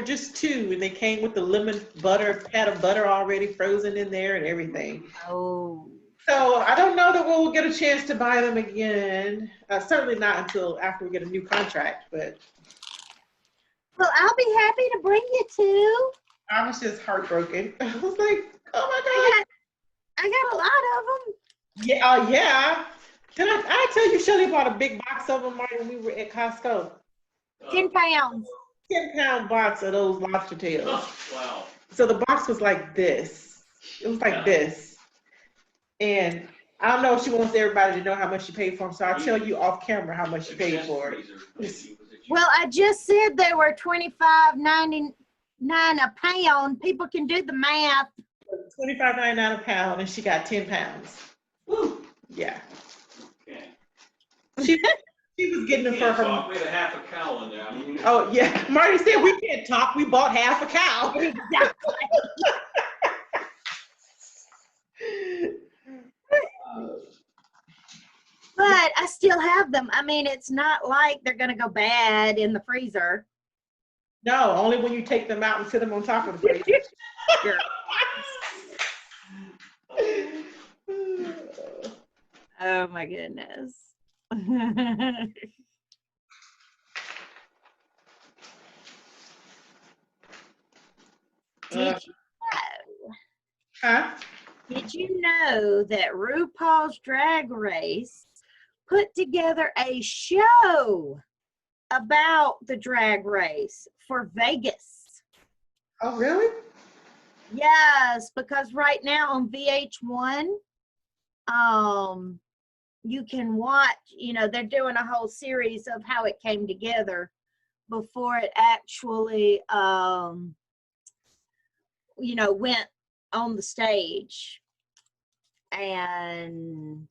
just two, and they came with the lemon butter, pat of butter already frozen in there and everything. Oh. So I don't know that we'll get a chance to buy them again. Certainly not until after we get a new contract. But Well, I'll be happy to bring you two. I was just heartbroken. I was like, oh my God. I got a lot of them. Yeah, yeah. Did I tell you Shelley bought a big box of them right when we were at Costco? 10 pounds. 10-pound box of those lobster tails. Oh, wow. So the box was like this. It was like this. And I don't know if she wants everybody to know how much she paid for them, so I'll tell you off camera how much she paid for it. Well, I just said they were $25.99 a pound. People can do the math. $25.99 a pound, and she got 10 pounds. Woo. Yeah. Okay. She was getting them for her. We had a half a cow in there. I mean, Oh yeah, Marty said we can't talk. We bought half a cow. Exactly. But I still have them. I mean, it's not like they're going to go bad in the freezer. No, only when you take them out and sit them on top of the freezer. Oh my goodness. Did you know? Huh? Did you know that RuPaul's Drag Race put together a show about the drag race for Vegas? Oh, really? Yes, because right now on VH1, you can watch, you know, they're doing a whole series of how it came together before it actually, you know, went on the stage. And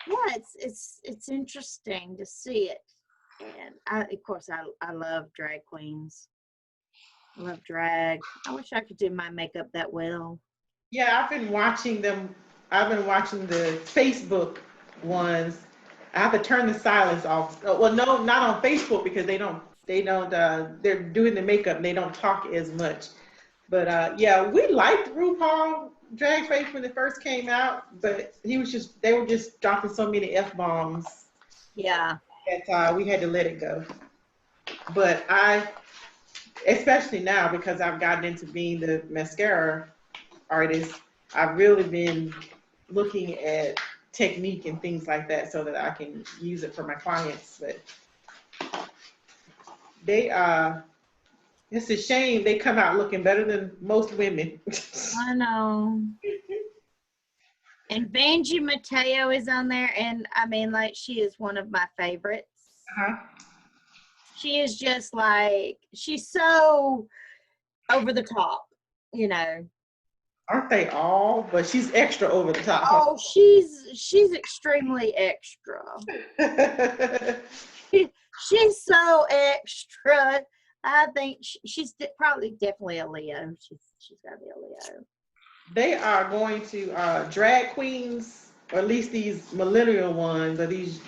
yeah, it's interesting to see it. And of course, I love drag queens. I love drag. I wish I could do my makeup that well. Yeah, I've been watching them. I've been watching the Facebook ones. I have to turn the silence off. Well, no, not on Facebook because they're doing the makeup and they don't talk as much. But yeah, we liked RuPaul Drag Race when it first came out, but they were just dropping so many F-bombs Yeah. that we had to let it go. But especially now because I've gotten into being the mascara artist, I've really been looking at technique and things like that so that I can use it for my clients. But it's a shame they come out looking better than most women. I know. And Vanjie Mateo is on there, and I mean, like, she is one of my favorites. Uh-huh. She is just like, she's so over the top, you know. Aren't they all? But she's extra over the top. Oh, she's extremely extra. She's so extra. I think she's probably definitely a Leo. She's got to be a Leo. They are going to drag queens, or at least these millennial ones, or these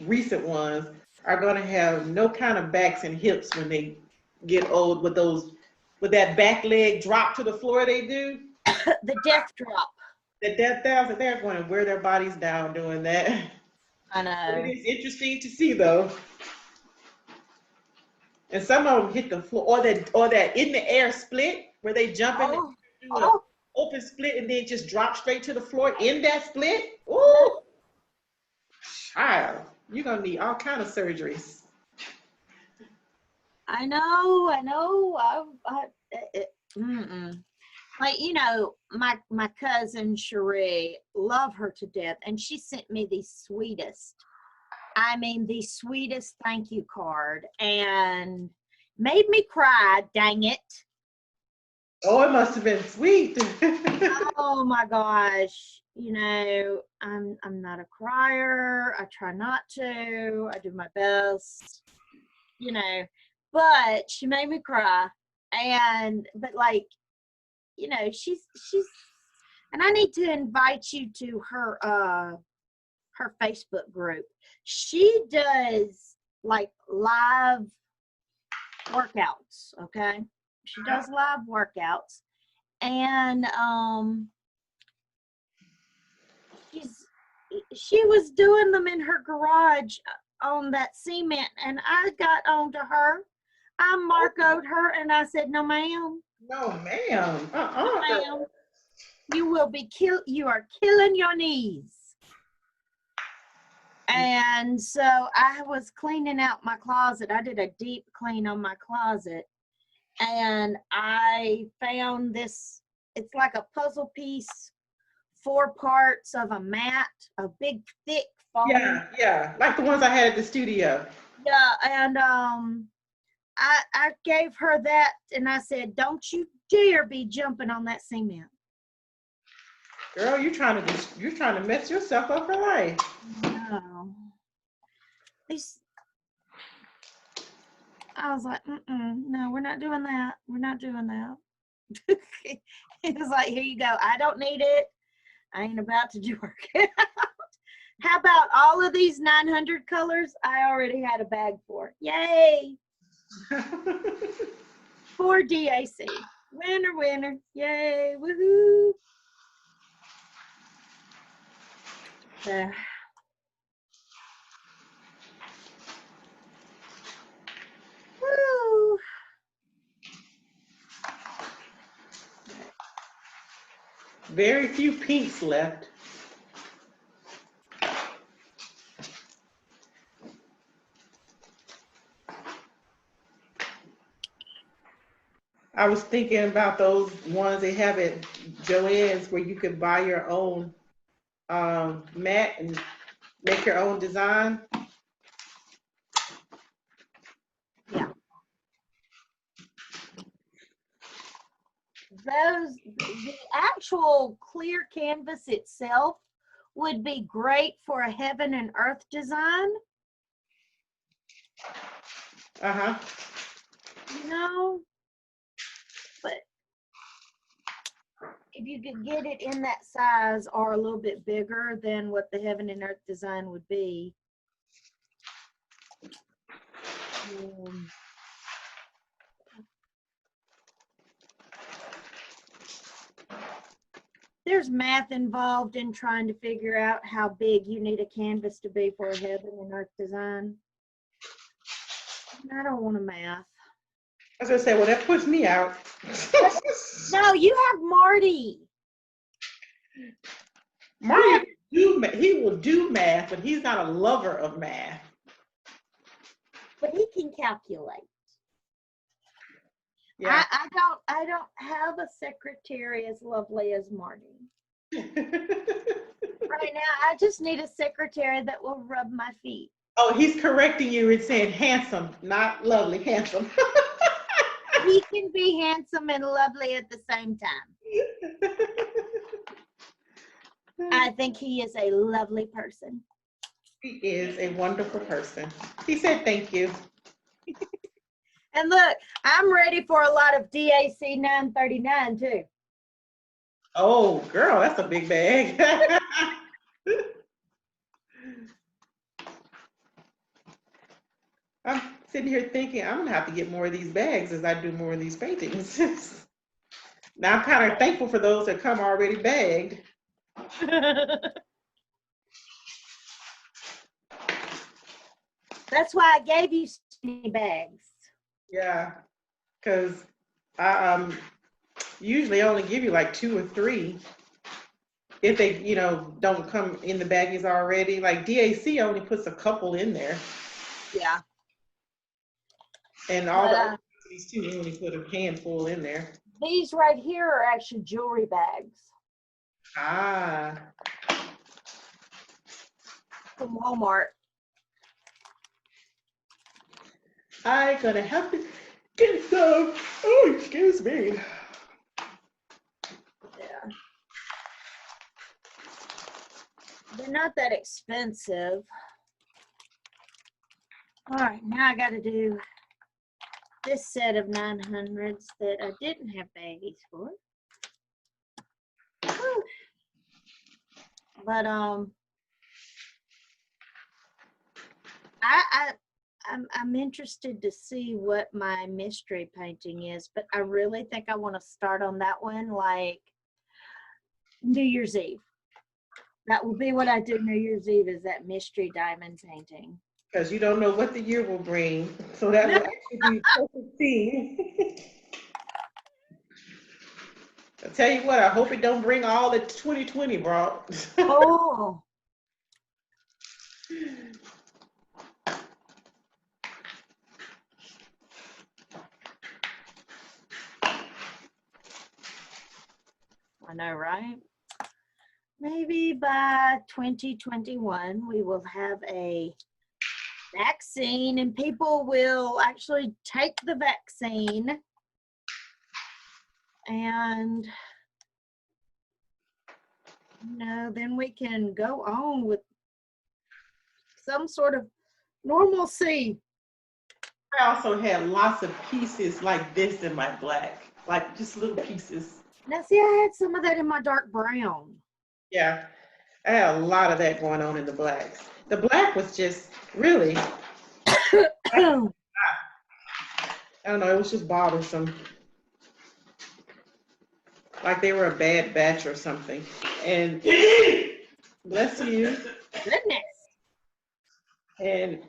recent ones, are going to have no kind of backs and hips when they get old with that back leg drop to the floor they do. The death drop. The death downs, they're going to wear their bodies down doing that. I know. It is interesting to see though. And some of them hit the floor, or that in the air split where they jump in, do an open split and then just drop straight to the floor in that split. Ooh, child, you're gonna need all kind of surgeries. I know. Like, you know, my cousin Cherie, love her to death, and she sent me the sweetest thank you card and made me cry, dang it. Oh, it must have been sweet. Oh my gosh. You know, I'm not a crier. I try not to. I do my best, you know, but she made me cry. But like, you know, she's and I need to invite you to her Facebook group. She does like live workouts, okay? She does live workouts, and she was doing them in her garage on that cement, and I got onto her. I Marcoed her, and I said, "No, ma'am. No, ma'am. No, ma'am. You are killing your knees." And so I was cleaning out my closet. I did a deep clean on my closet, and I found this. It's like a puzzle piece, 4 parts of a mat, a big, thick foam. Yeah, like the ones I had at the studio. Yeah, and I gave her that, and I said, "Don't you dare be jumping on that cement." Girl, you're trying to mess yourself up for life. No. I was like, no, we're not doing that. We're not doing that. It was like, here you go. I don't need it. I ain't about to do work. How about all of these 900 colors? I already had a bag for. Yay. For DAC. Winner, winner. Yay. Woohoo. So. Woo. Very few pinks left. I was thinking about those ones they have at Joann's where you could buy your own mat and make your own design. Yeah. The actual clear canvas itself would be great for a heaven and earth design. Uh-huh. You know, but if you could get it in that size or a little bit bigger than what the heaven and earth design would be. There's math involved in trying to figure out how big you need a canvas to be for a heaven and earth design. I don't want to math. I was gonna say, well, that puts me out. No, you have Marty. Marty, he will do math, but he's not a lover of math. But he can calculate. Yeah. I don't have a secretary as lovely as Marty. Right now, I just need a secretary that will rub my feet. Oh, he's correcting you and saying handsome, not lovely, handsome. He can be handsome and lovely at the same time. I think he is a lovely person. He is a wonderful person. He said thank you. And look, I'm ready for a lot of DAC 939 too. Oh, girl, that's a big bag. I'm sitting here thinking I'm gonna have to get more of these bags as I do more of these paintings. Now I'm kind of thankful for those that come already bagged. That's why I gave you so many bags. Yeah, because I usually only give you like 2 or 3 if they, don't come in the baggies already. Like DAC only puts a couple in there. Yeah. And all the other companies too only put a handful in there. These right here are actually jewelry bags. Ah. From Walmart. I'm gonna have to get some. Oh, excuse me. Yeah. They're not that expensive. All right, now I got to do this set of 900s that I didn't have baggies for. Whew. But I'm interested to see what my mystery painting is, but I really think I want to start on that one like New Year's Eve. That will be what I do New Year's Eve, is that mystery diamond painting. Because you don't know what the year will bring. So that will actually be perfect theme. I tell you what, I hope it don't bring all that 2020 brought. Oh. I know, right? Maybe by 2021, we will have a vaccine and people will actually take the vaccine and, then we can go on with some sort of normalcy. I also had lots of pieces like this in my black, like just little pieces. Now, see, I had some of that in my dark brown. Yeah, I had a lot of that going on in the blacks. The black was just really, I don't know, it was just bothersome. Like they were a bad batch or something. And Bless you. Goodness. And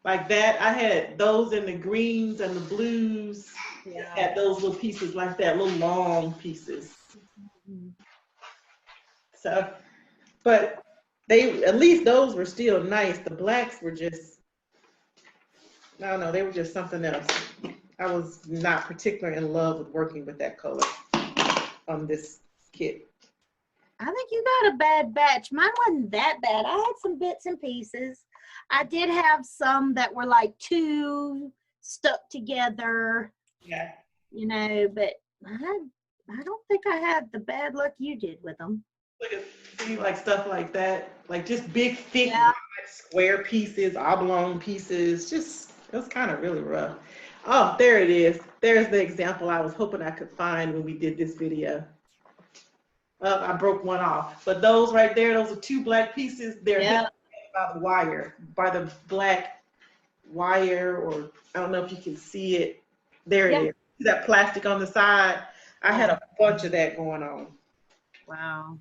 like that, I had those in the greens and the blues. Yeah. Had those little pieces like that, little long pieces. So, but at least those were still nice. The blacks were just, I don't know, they were just something else. I was not particularly in love with working with that color on this kit. I think you got a bad batch. Mine wasn't that bad. I had some bits and pieces. I did have some that were like two stuck together. Yeah. You know, but I don't think I had the bad luck you did with them. See, like stuff like that, like just big, thick, Yeah. square pieces, oblong pieces. Just it was kind of really rough. Oh, there it is. There's the example I was hoping I could find when we did this video. I broke one off, but those right there, those are two black pieces. They're held by the wire, by the black wire, or I don't know if you can see it. There it is. See that plastic on the side? I had a bunch of that going on. Wow.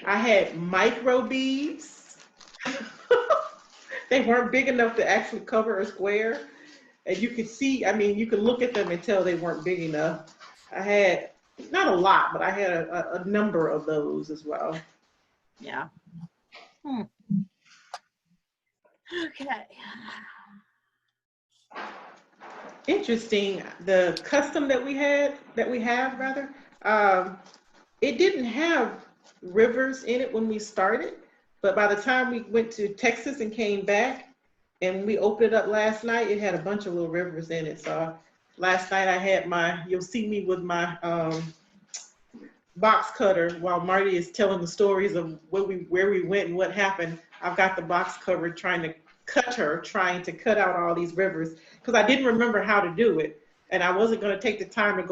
I had micro beads. They weren't big enough to actually cover a square. And you could see, I mean, you could look at them and tell they weren't big enough. I had, not a lot, but I had a number of those as well. Yeah. Okay. Interesting, the custom that we have, it didn't have rivers in it when we started, but by the time we went to Texas and came back, and we opened it up last night, it had a bunch of little rivers in it. So last night I had you'll see me with my box cutter while Marty is telling the stories of where we went and what happened. I've got the box cover trying to cut out all these rivers because I didn't remember how to do it, and I wasn't going to take the time to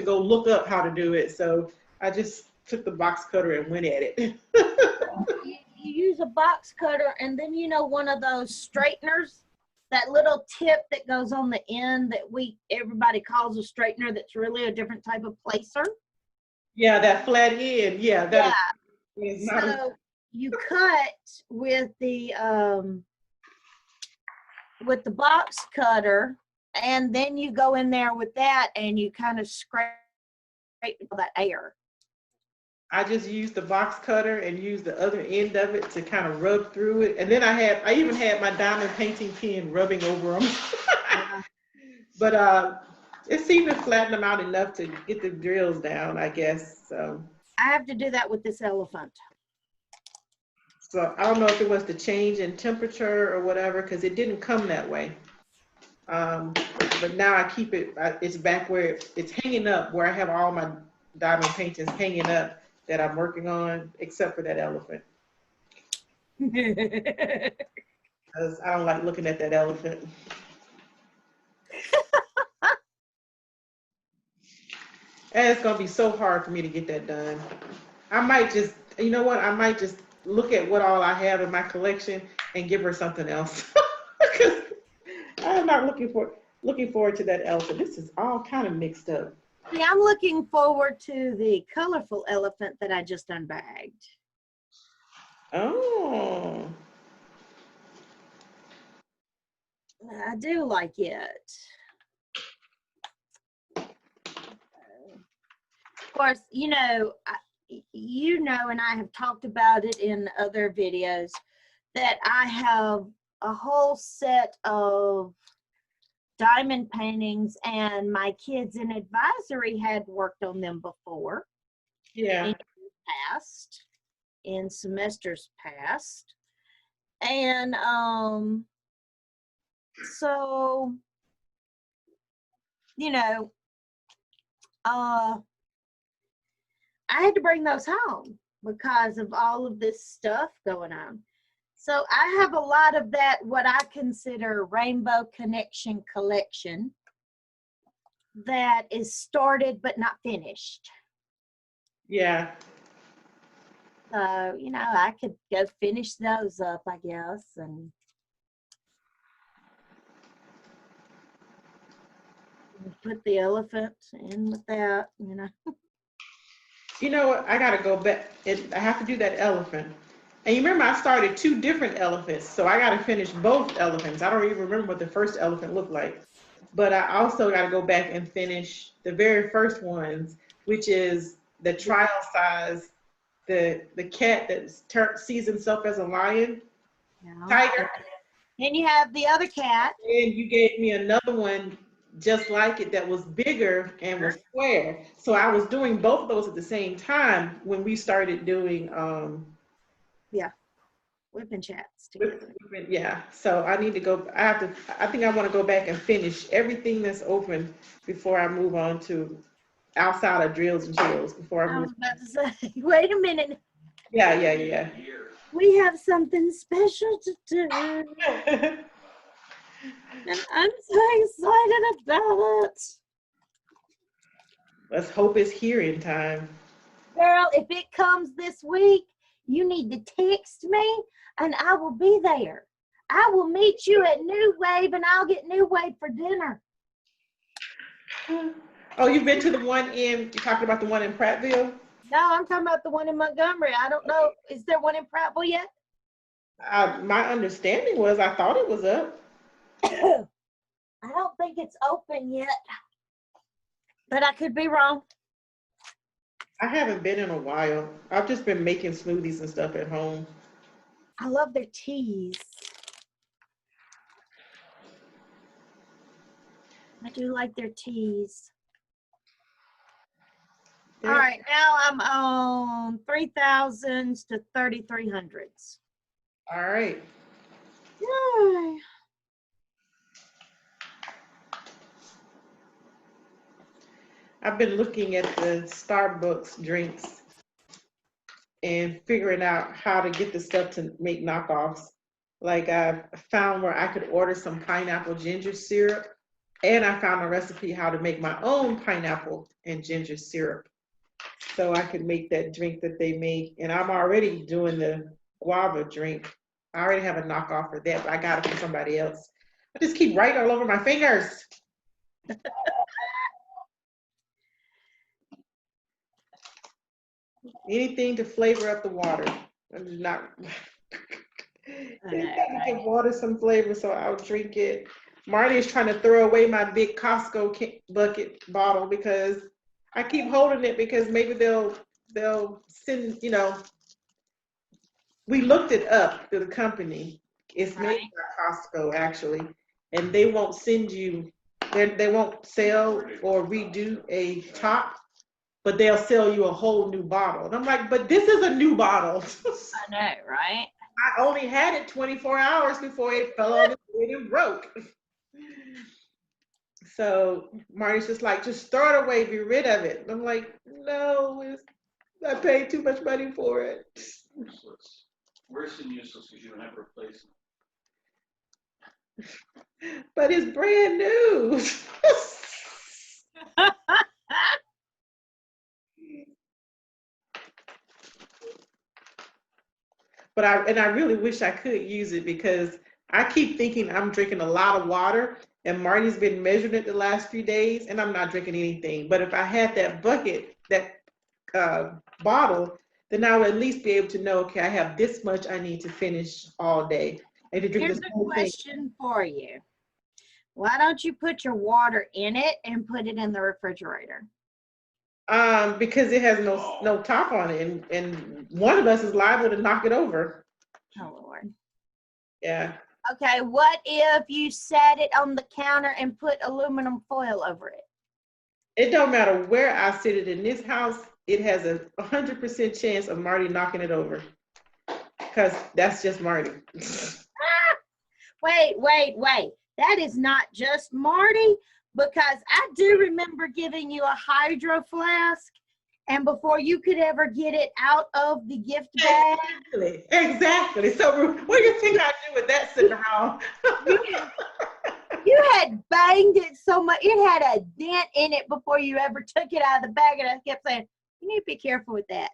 go look up how to do it. So I just took the box cutter and went at it. You use a box cutter, and then one of those straighteners, that little tip that goes on the end that everybody calls a straightener, that's really a different type of placer. Yeah, that flat end. Yeah, that is not. So you cut with the box cutter, and then you go in there with that, and you kind of scrape all that air. I just used the box cutter and used the other end of it to kind of rub through it. And then I even had my diamond painting pen rubbing over them. But it seemed to flatten them out enough to get the drills down, I guess. So I have to do that with this elephant. So I don't know if it was the change in temperature or whatever, because it didn't come that way. But now I keep it, it's back where it's hanging up, where I have all my diamond paintings hanging up that I'm working on, except for that elephant. Because I don't like looking at that elephant. And it's going to be so hard for me to get that done. I might just, you know what? I might just look at what all I have in my collection and give her something else. Because I'm not looking forward to that elephant. This is all kind of mixed up. See, I'm looking forward to the colorful elephant that I just unbagged. Oh. I do like it. Of course, and I have talked about it in other videos, that I have a whole set of diamond paintings, and my kids in advisory had worked on them before. Yeah. In semesters past. And so I had to bring those home because of all of this stuff going on. So I have a lot of that, what I consider Rainbow Connection collection, that is started but not finished. Yeah. So, I could go finish those up, I guess, and put the elephant in with that, You know what? I gotta go back. I have to do that elephant. And you remember I started 2 different elephants, so I gotta finish both elephants. I don't even remember what the first elephant looked like. But I also gotta go back and finish the very first ones, which is the trial size, the cat that sees himself as a lion, Yeah. tiger. Then you have the other cat. And you gave me another one just like it that was bigger and was square. So I was doing both of those at the same time when we started doing WIP and chats together. yeah. So I need to go. I think I want to go back and finish everything that's open before I move on to outside of drills and chills. Before I I move. was about to say, wait a minute. Yeah. Here. We have something special to do. And I'm so excited about it. Let's hope it's here in time. Girl, if it comes this week, you need to text me and I will be there. I will meet you at New Wave and I'll get New Wave for dinner. Oh, you've been to the one you're talking about the one in Prattville? No, I'm talking about the one in Montgomery. I don't know. Is there one in Prattville yet? My understanding was I thought it was up. I don't think it's open yet, but I could be wrong. I haven't been in a while. I've just been making smoothies and stuff at home. I love their teas. I do like their teas. All right, now I'm on 3,000s to 3,300s. All right. Yay. I've been looking at the Starbucks drinks and figuring out how to get the stuff to make knockoffs. Like I found where I could order some pineapple ginger syrup, and I found a recipe how to make my own pineapple and ginger syrup. So I could make that drink that they make. And I'm already doing the guava drink. I already have a knockoff for that, but I got it from somebody else. I just keep writing all over my fingers. Anything to flavor up the water. I'm just not. It's got to give water some flavor, so I'll drink it. Marty is trying to throw away my big Costco bucket bottle because I keep holding it because maybe they'll send, we looked it up through the company. It's made by Costco actually, and they won't send you, they won't sell or redo a top, but they'll sell you a whole new bottle. And I'm like, but this is a new bottle. I know, right? I only had it 24 hours before it fell on its way and broke. So Marty's just like, just throw it away, be rid of it. And I'm like, no, I paid too much money for it. Useless. Worse than useless because you don't have to replace them. But it's brand new. But I really wish I could use it because I keep thinking I'm drinking a lot of water, and Marty's been measuring it the last few days, and I'm not drinking anything. But if I had that bucket, that bottle, then I would at least be able to know, okay, I have this much I need to finish all day. And to drink Here's this a whole thing. question for you. Why don't you put your water in it and put it in the refrigerator? Because it has no top on it, and one of us is liable to knock it over. Oh, Lord. Yeah. Okay, what if you set it on the counter and put aluminum foil over it? It don't matter where I sit it in this house, it has a 100% chance of Marty knocking it over. Because that's just Marty. Wait. That is not just Marty, because I do remember giving you a hydro flask, and before you could ever get it out of the gift bag. Exactly. So what do you think I do with that sitting around? You had banged it so much, it had a dent in it before you ever took it out of the bag, and I kept saying, you need to be careful with that.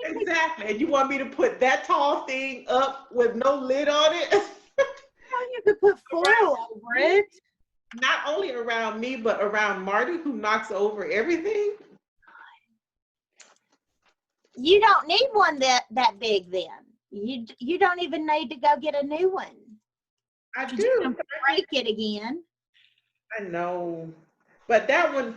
Exactly. And you want me to put that tall thing up with no lid on it? Well, you could put foil over it. Not only around me, but around Marty, who knocks over everything. You don't need one that big then. You don't even need to go get a new one. I You do. just gonna break it again. I know. But that one,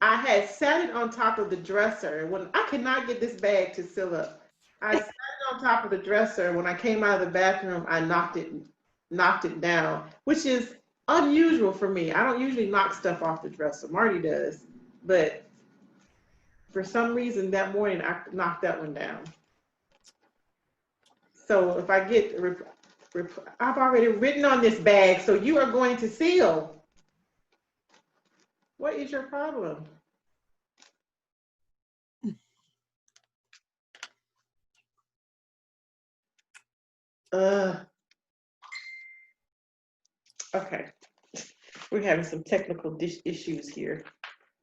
I had sat it on top of the dresser. When I cannot get this bag to fill up, I sat it on top of the dresser. When I came out of the bathroom, I knocked it down, which is unusual for me. I don't usually knock stuff off the dresser. Marty does, but for some reason that morning I knocked that one down. So if I get, I've already written on this bag, so you are going to seal. What is your problem? Okay. We're having some technical issues here.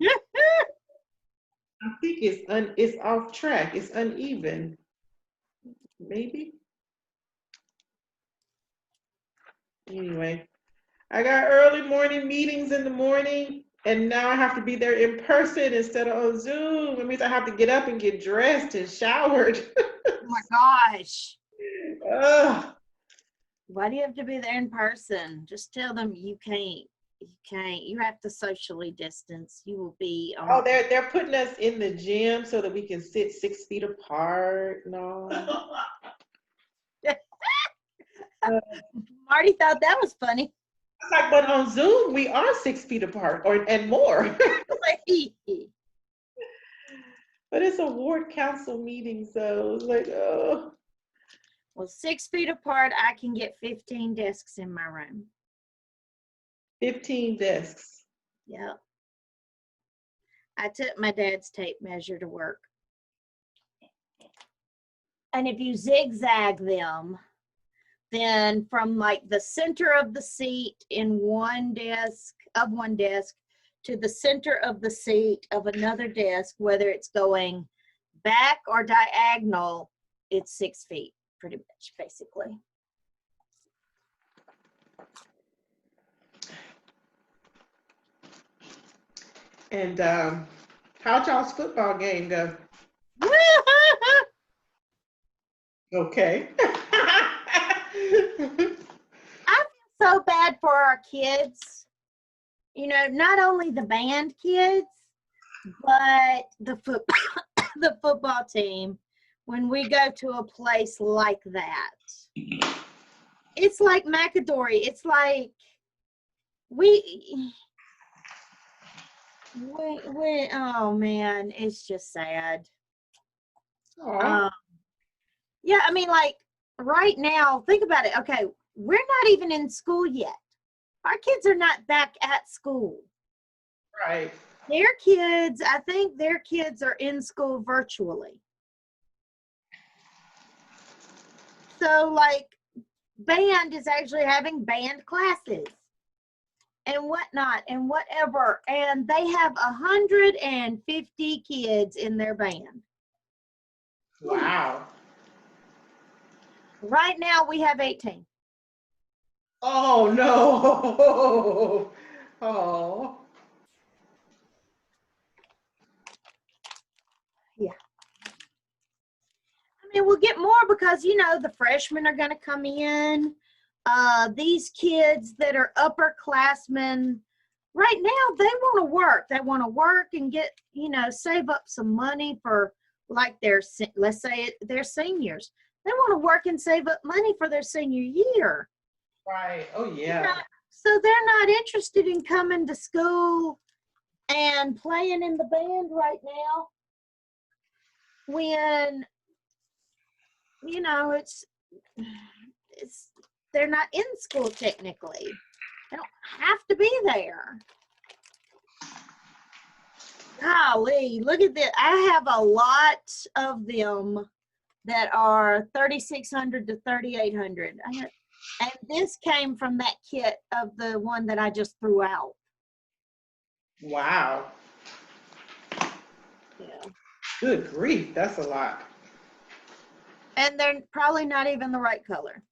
I think it's off track. It's uneven. Maybe. Anyway, I got early morning meetings in the morning, and now I have to be there in person instead of on Zoom. It means I have to get up and get dressed and showered. Oh my gosh. Ugh. Why do you have to be there in person? Just tell them you can't. You can't. You have to socially distance. You will be on. Oh, they're putting us in the gym so that we can sit 6 feet apart. No. Marty thought that was funny. It's like, but on Zoom we are 6 feet apart and more. But it's a ward council meeting, so it's like, oh. Well, 6 feet apart, I can get 15 desks in my room. 15 desks. Yep. I took my dad's tape measure to work. And if you zigzag them, then from like the center of the seat in one desk to the center of the seat of another desk, whether it's going back or diagonal, it's 6 feet, pretty much, basically. And how'd y'all's football game go? Okay. I feel so bad for our kids. You know, not only the band kids, but the football team. When we go to a place like that, it's like Macadory. It's like we oh man, it's just sad. Yeah, I mean, like right now, think about it. Okay, we're not even in school yet. Our kids are not back at school. Right. Their kids, I think their kids are in school virtually. So like band is actually having band classes and whatnot and whatever. And they have 150 kids in their band. Wow. Right now we have 18. Oh no. Oh. Yeah. I mean, we'll get more because, you know, the freshmen are going to come in. These kids that are upperclassmen, right now, they want to work. They want to work and get, you know, save up some money for like their, let's say they're seniors. They want to work and save up money for their senior year. Right. Oh yeah. You know, so they're not interested in coming to school and playing in the band right now when, you know, it's they're not in school technically. They don't have to be there. Golly, look at this. I have a lot of them that are 3,600 to 3,800. And this came from that kit of the one that I just threw out. Wow. Yeah. Good grief, that's a lot. And they're probably not even the right color.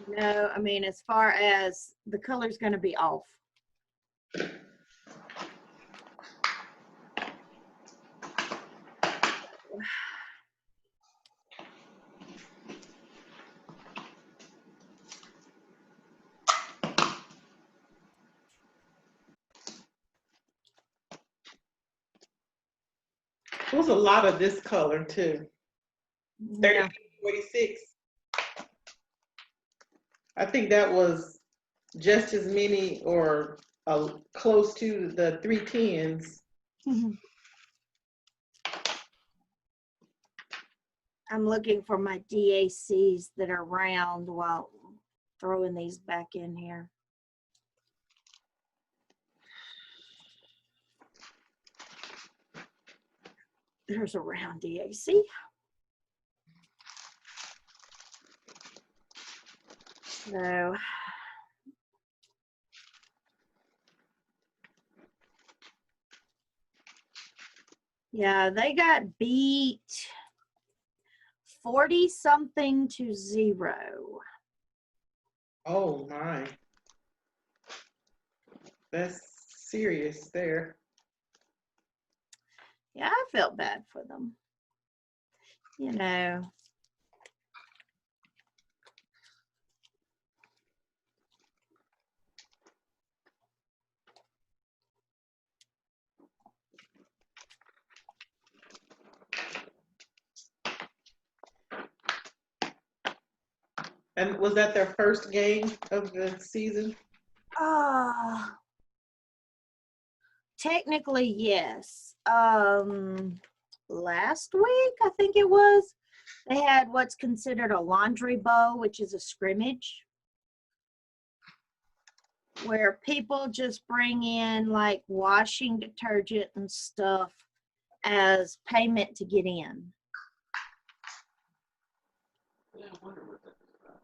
No, I mean, as far as the color's going to be off. There was a lot of this color too. Yeah. 46. I think that was just as many or close to the 310s. I'm looking for my DACs that are round while throwing these back in here. There's a round DAC. So, yeah, they got beat 40-something to 0. Oh my. That's serious there. Yeah, I felt bad for them. You know. And was that their first game of the season? Technically, yes. Last week, I think it was, they had what's considered a laundry bowl, which is a scrimmage, where people just bring in like washing detergent and stuff as payment to get in. Yeah, I wonder what that is about.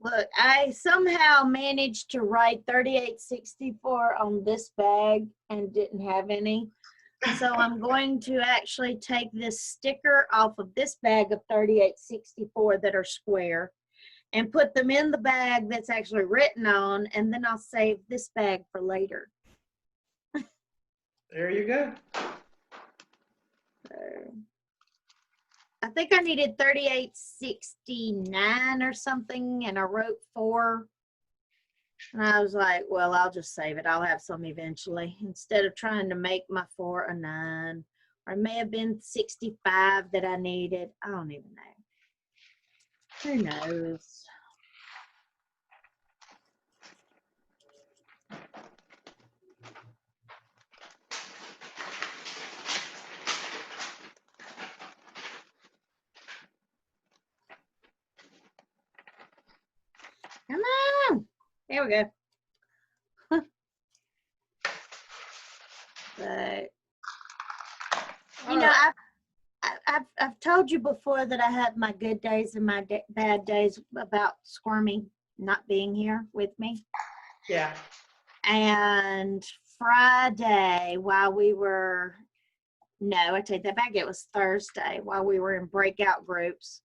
Look, I somehow managed to write 3864 on this bag and didn't have any. So I'm going to actually take this sticker off of this bag of 3864 that are square and put them in the bag that's actually written on, and then I'll save this bag for later. There you go. So, I think I needed 3869 or something, and I wrote 4. And I was like, well, I'll just save it. I'll have some eventually, instead of trying to make my 4 a 9. Or it may have been 65 that I needed. I don't even know. Who knows? Come on. There we go. But, you know, I've told you before that I had my good days and my bad days about Squirmy not being here with me. Yeah. And Friday, while we were, no, I take that back, it was Thursday, while we were in breakout groups,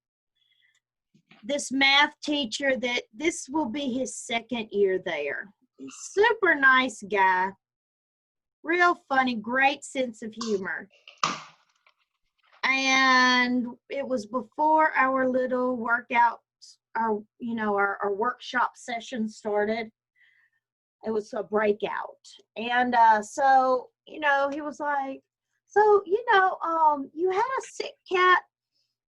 this math teacher that this will be his 2nd year there. Super nice guy, real funny, great sense of humor. And it was before our little workout, our workshop session started. It was a breakout. And so, he was like, so, you had a sick cat,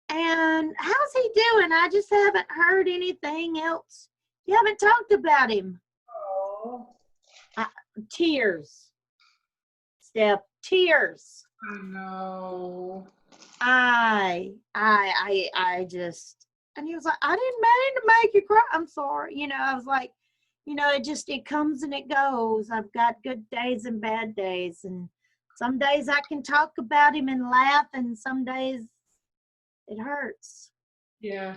and how's he doing? I just haven't heard anything else. You haven't talked about him. Oh. Tears. Steph, tears. I know. I just, and he was like, I didn't mean to make you cry. I'm sorry. I was like, it comes and it goes. I've got good days and bad days. And Some days I can talk about him and laugh, and some days it hurts. Yeah.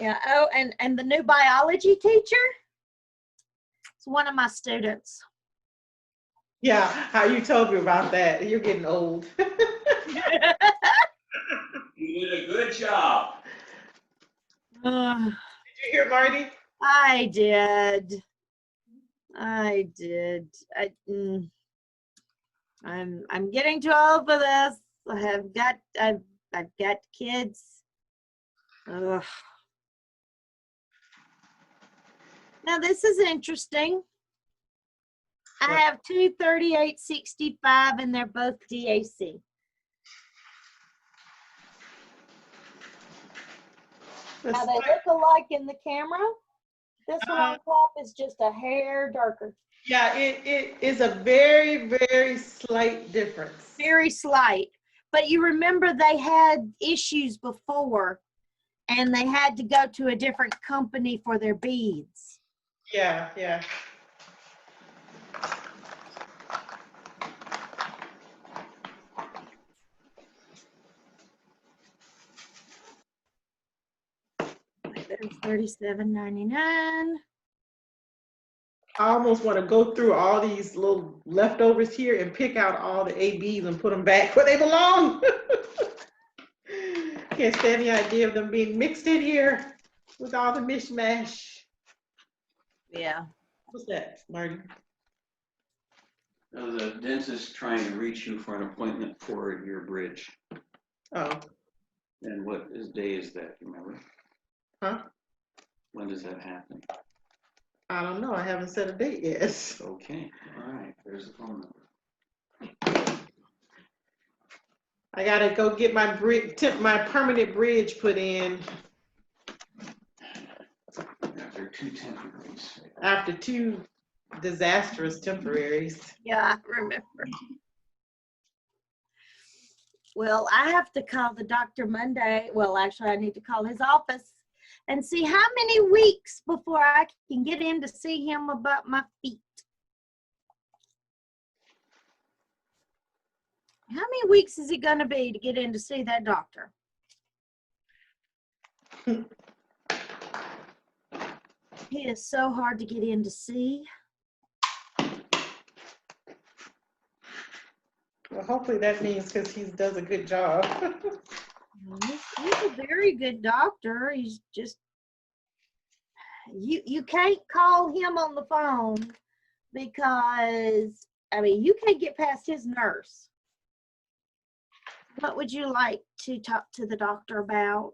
Yeah. Oh, and the new biology teacher, it's one of my students. Yeah, how you told me about that. You're getting old. You did a good job. Uh, Did you hear Marty? I did. I'm getting too old for this. I've got kids. Ugh. Now this is interesting. I What? have two 3865 and they're both DAC. Now they look alike in the camera. This one on top is just a hair darker. Yeah, it is a very, very slight difference. Very slight. But you remember they had issues before and they had to go to a different company for their beads. Yeah, yeah. There's $37.99. I almost want to go through all these little leftovers here and pick out all the ABs and put them back where they belong. Can't stand the idea of them being mixed in here with all the mishmash. Yeah. What's that, Marty? The dentist trying to reach you for an appointment for your bridge. Oh, And what day is that, remember? huh? When does that happen? I don't know. I haven't set a date yet. Okay, all right, there's the phone number. I gotta go get my my permanent bridge put in After 2 temporaries. after 2 disastrous temporaries. Yeah, I remember. Well, I have to call the doctor Monday. Well, actually, I need to call his office and see how many weeks before I can get in to see him about my feet. How many weeks is it going to be to get in to see that doctor? He is so hard to get in to see. Well, hopefully that means because he does a good job. He's a very good doctor. He's just, you can't call him on the phone because, I mean, you can't get past his nurse. What would you like to talk to the doctor about?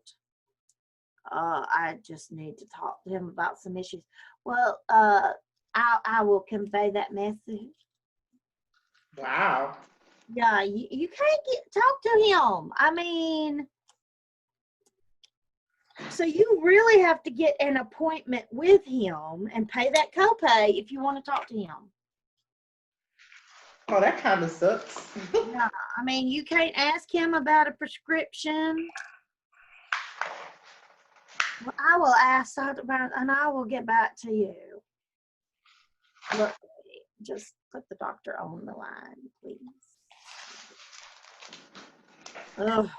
I just need to talk to him about some issues. Well, I will convey that message. Wow. Yeah, you can't talk to him. I mean, so you really have to get an appointment with him and pay that copay if you want to talk to him. Oh, that kind of sucks. Yeah, I mean, you can't ask him about a prescription. Well, I will ask about, and I will get back to you. Look, just put the doctor on the line, please. Ugh.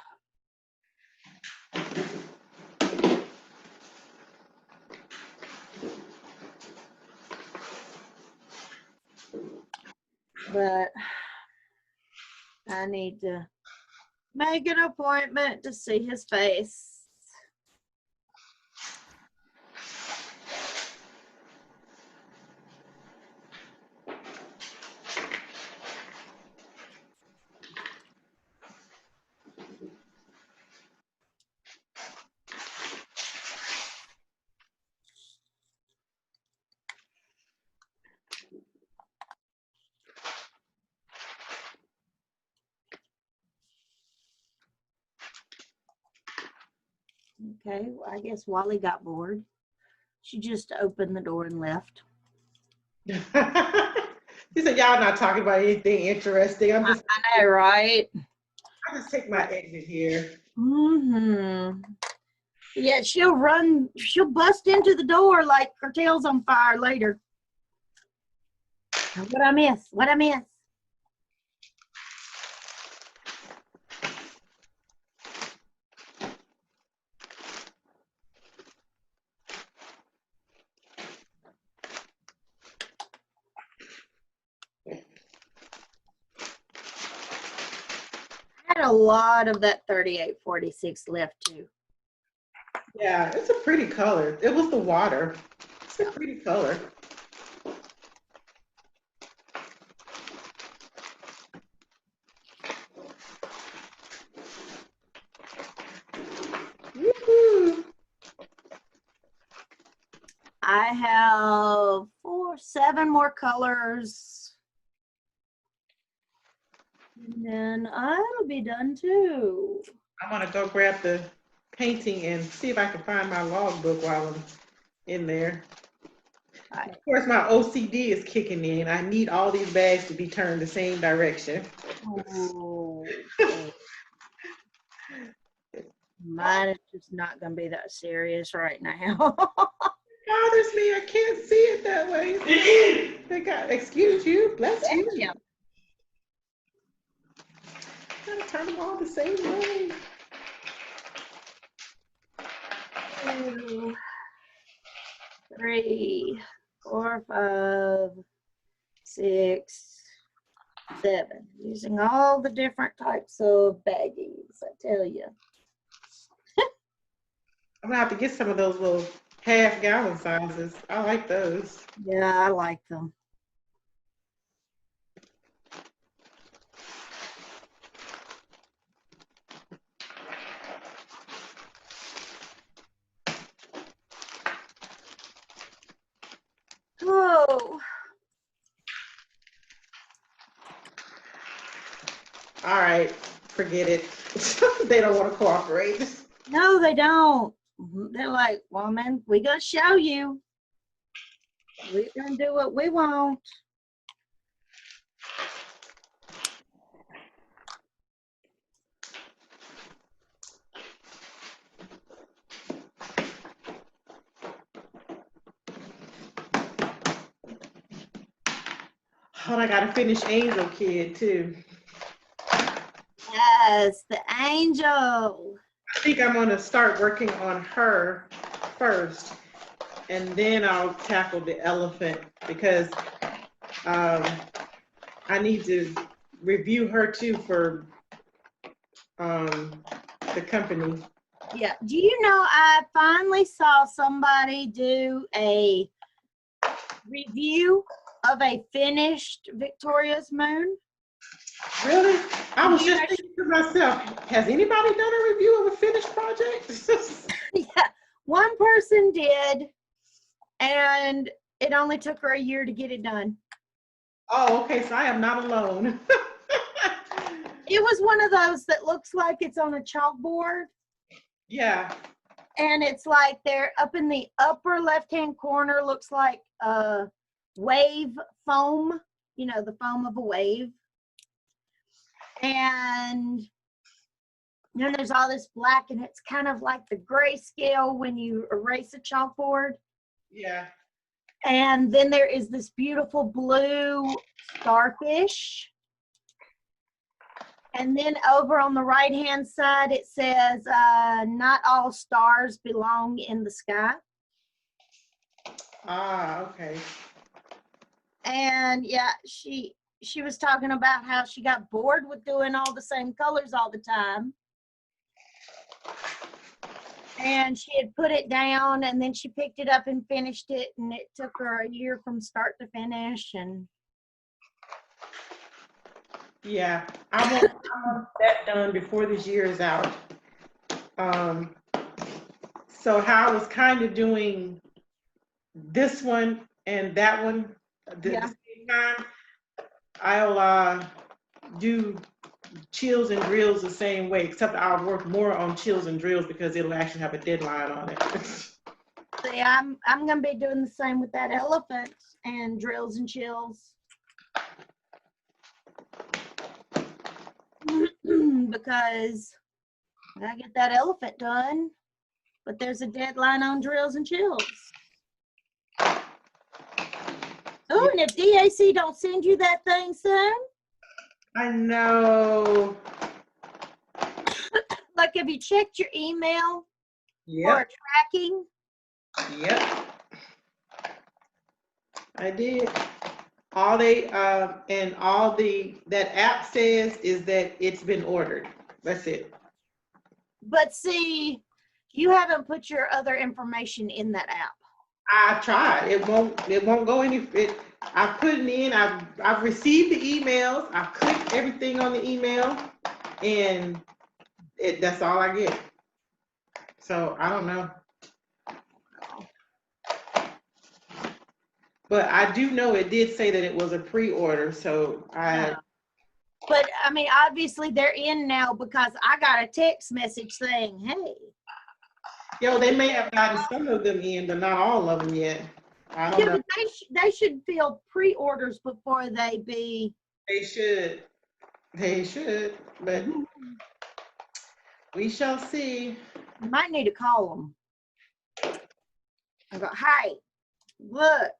But I need to make an appointment to see his face. Okay, well, I guess Wally got bored. She just opened the door and left. He said, y'all not talking about anything interesting. I know, right? I'll just take my exit here. Mm-hmm. Yeah, she'll bust into the door like her tail's on fire later. What I miss? What I miss? I had a lot of that 3846 left too. Yeah, it's a pretty color. It was the water. It's a pretty color. Woohoo. I have 7 more colors. And then I'll be done too. I'm gonna go grab the painting and see if I can find my logbook while I'm in there. Right. Of course, my OCD is kicking in. I need all these bags to be turned the same direction. Oh, mine is just not going to be that serious right now. Bothers me. I can't see it that way. They got, excuse you, bless you. Yeah. Gotta turn them all the same way. 2, 3, 4, 5, 6, 7. Using all the different types of baggies, I tell you. I'm gonna have to get some of those little half-gallon sizes. I like those. Yeah, I like them. Oh. All right, forget it. They don't want to cooperate. No, they don't. They're like, woman, we gonna show you. We're gonna do what we want. Oh, I gotta finish Angel Kid too. Yes, the angel. I think I'm gonna start working on her first, and then I'll tackle the elephant because I need to review her too for the company. Yeah. Do you know I finally saw somebody do a review of a finished Victoria's Moon? Really? I was Yeah. just thinking to myself, has anybody done a review of a finished project? Yeah. One person did, and it only took her a year to get it done. Oh, okay, so I am not alone. It was one of those that looks like it's on a chalkboard. Yeah. And it's like they're up in the upper left-hand corner, looks like wave foam, you know, the foam of a wave. And then there's all this black, and it's kind of like the grayscale when you erase a chalkboard. Yeah. And then there is this beautiful blue starfish. And then over on the right-hand side, it says, not all stars belong in the sky. Ah, okay. And yeah, she was talking about how she got bored with doing all the same colors all the time. And she had put it down, and then she picked it up and finished it, and it took her a year from start to finish. And Yeah, I want that done before this year is out. So how I was kind of doing this one and that one at the same time, I'll do chills and drills the same way, except I'll work more on chills and drills because it'll actually have a deadline on it. see, I'm gonna be doing the same with that elephant and drills and chills. Because I get that elephant done. But there's a deadline on drills and chills. Oh, and if DAC don't send you that thing soon, I know. like, have you checked your email for Yep. tracking? Yep. I did. All they and all that app says is that it's been ordered. That's it. But see, you haven't put your other information in that app. I tried. It won't go any. I put it in. I've received the emails. I clicked everything on the email, and that's all I get. So I don't know. But I do know it did say that it was a pre-order. So Yeah. But I mean, obviously they're in now because I got a text message saying, "Hey." Yo, they may have gotten some of them in, but not all of them yet. I don't Yeah, know. but they should fill pre-orders before they be. They should. They should. But we shall see. You might need to call them. I go, "Hey, look."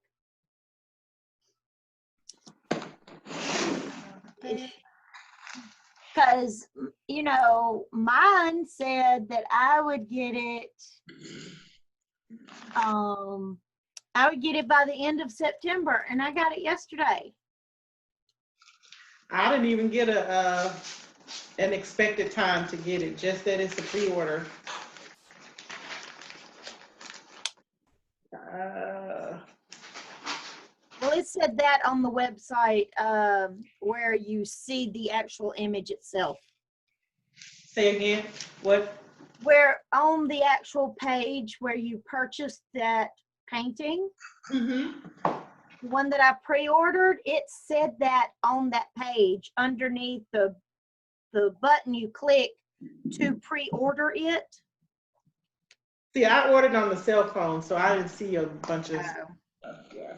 Because, you know, mine said that I would get it, I would get it by the end of September, and I got it yesterday. I didn't even get an expected time to get it, just that it's a pre-order. Well, it said that on the website where you see the actual image itself. Say again, what? Where on the actual page where you purchased that painting, Mm-hmm. the one that I pre-ordered, it said that on that page underneath the button you click to pre-order it. See, I ordered on the cell phone, so I didn't see a bunch of stuff. Yeah.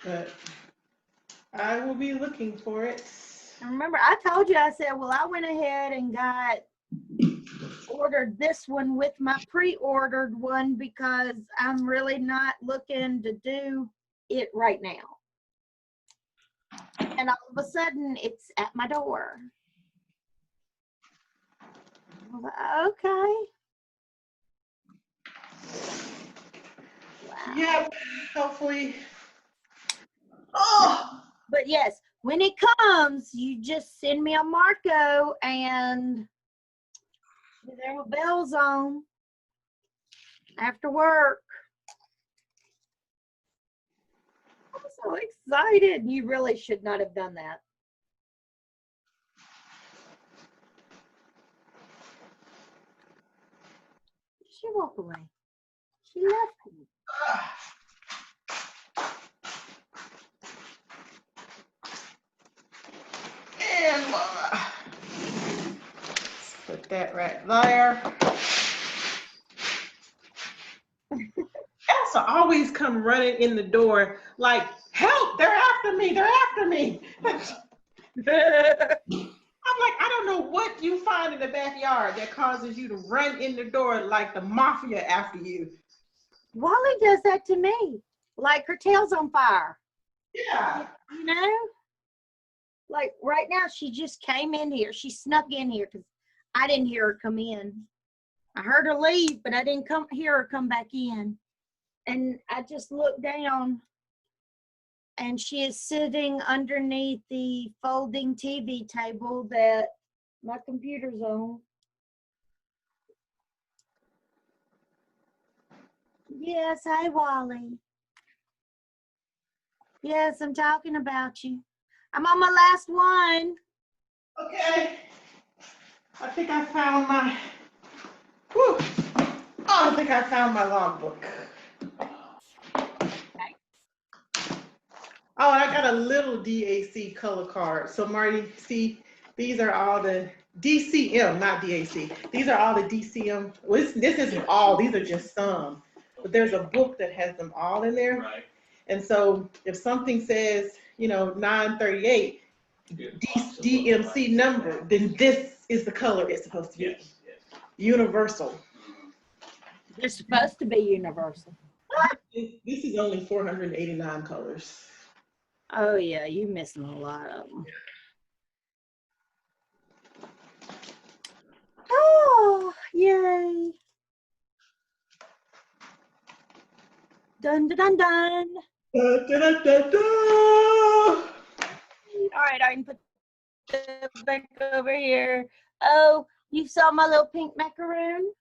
But I will be looking for it. And remember, I told you, I said, well, I went ahead and ordered this one with my pre-ordered one because I'm really not looking to do it right now. And all of a sudden, it's at my door. Okay. Wow. Yep, hopefully. Oh! But yes, when it comes, you just send me a Marco and there were bells on after work. I'm so excited. You really should not have done that. She walked away. She left me. And let's put that right there. Elsa always come running in the door like, help, they're after me, they're after me. I'm like, I don't know what you find in the backyard that causes you to run in the door like the mafia after you. Wally does that to me. Like her tail's on fire. Yeah. You know? Like right now, she just came in here. She snuck in here because I didn't hear her come in. I heard her leave, but I didn't hear her come back in. And I just looked down and she is sitting underneath the folding TV table that my computer's on. Yes, hi, Wally. Yes, I'm talking about you. I'm on my last one. Okay. I think I found my, whew. Oh, I think I found my logbook. Okay. Oh, and I got a little DAC color card. So Marty, see, these are all the DCM, not DAC. These are all the DCM. Well, this isn't all, these are just some. But there's a book that has them all in there. Right. And so if something says, you know, 938, DMC number, then this is the color it's supposed to be. Yes, yes. Universal. They're supposed to be universal. This is only 489 colors. Oh yeah, you're missing a lot of them. Oh, yay. Dun dun dun dun. Da, da, da, da, da. All right, I can put that back over here. Oh, you saw my little pink macaroon?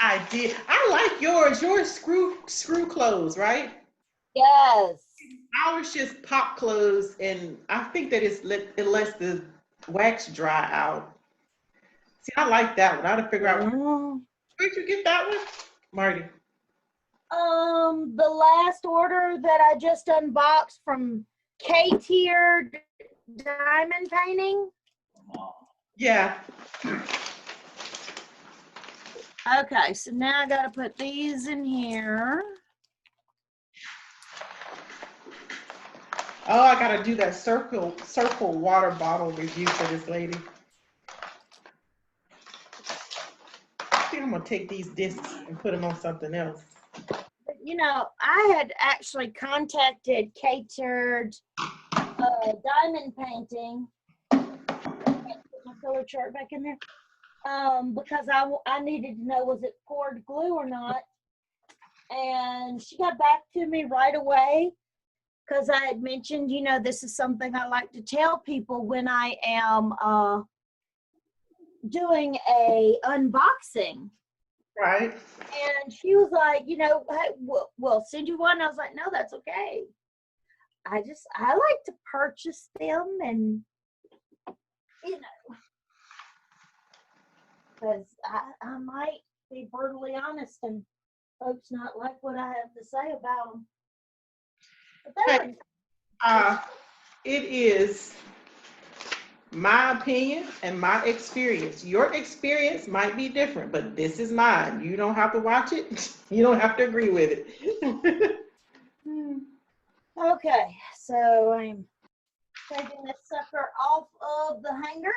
I did. I like yours. Yours screw close, right? Yes. Ours just pop close, and I think that it lets the wax dry out. See, I like that one. I had to figure out where'd you get that one, Marty? The last order that I just unboxed from K-Tier Diamond Painting. Yeah. Okay, so now I gotta put these in here. Oh, I gotta do that circle water bottle review for this lady. I think I'm gonna take these discs and put them on something else. You know, I had actually contacted K-Tier Diamond Painting. Put my color chart back in there. Because I needed to know, was it poured glue or not? And she got back to me right away, because I had mentioned, you know, this is something I like to tell people when I am doing a unboxing. Right. And she was like, you know, hey, we'll send you one. I was like, no, that's okay. I like to purchase them, and, you know, because I might be brutally honest and folks not like what I have to say about them. But It is my opinion and my experience. Your experience might be different, but this is mine. You don't have to watch it. You don't have to agree with it. okay, so I'm taking this sucker off of the hanger.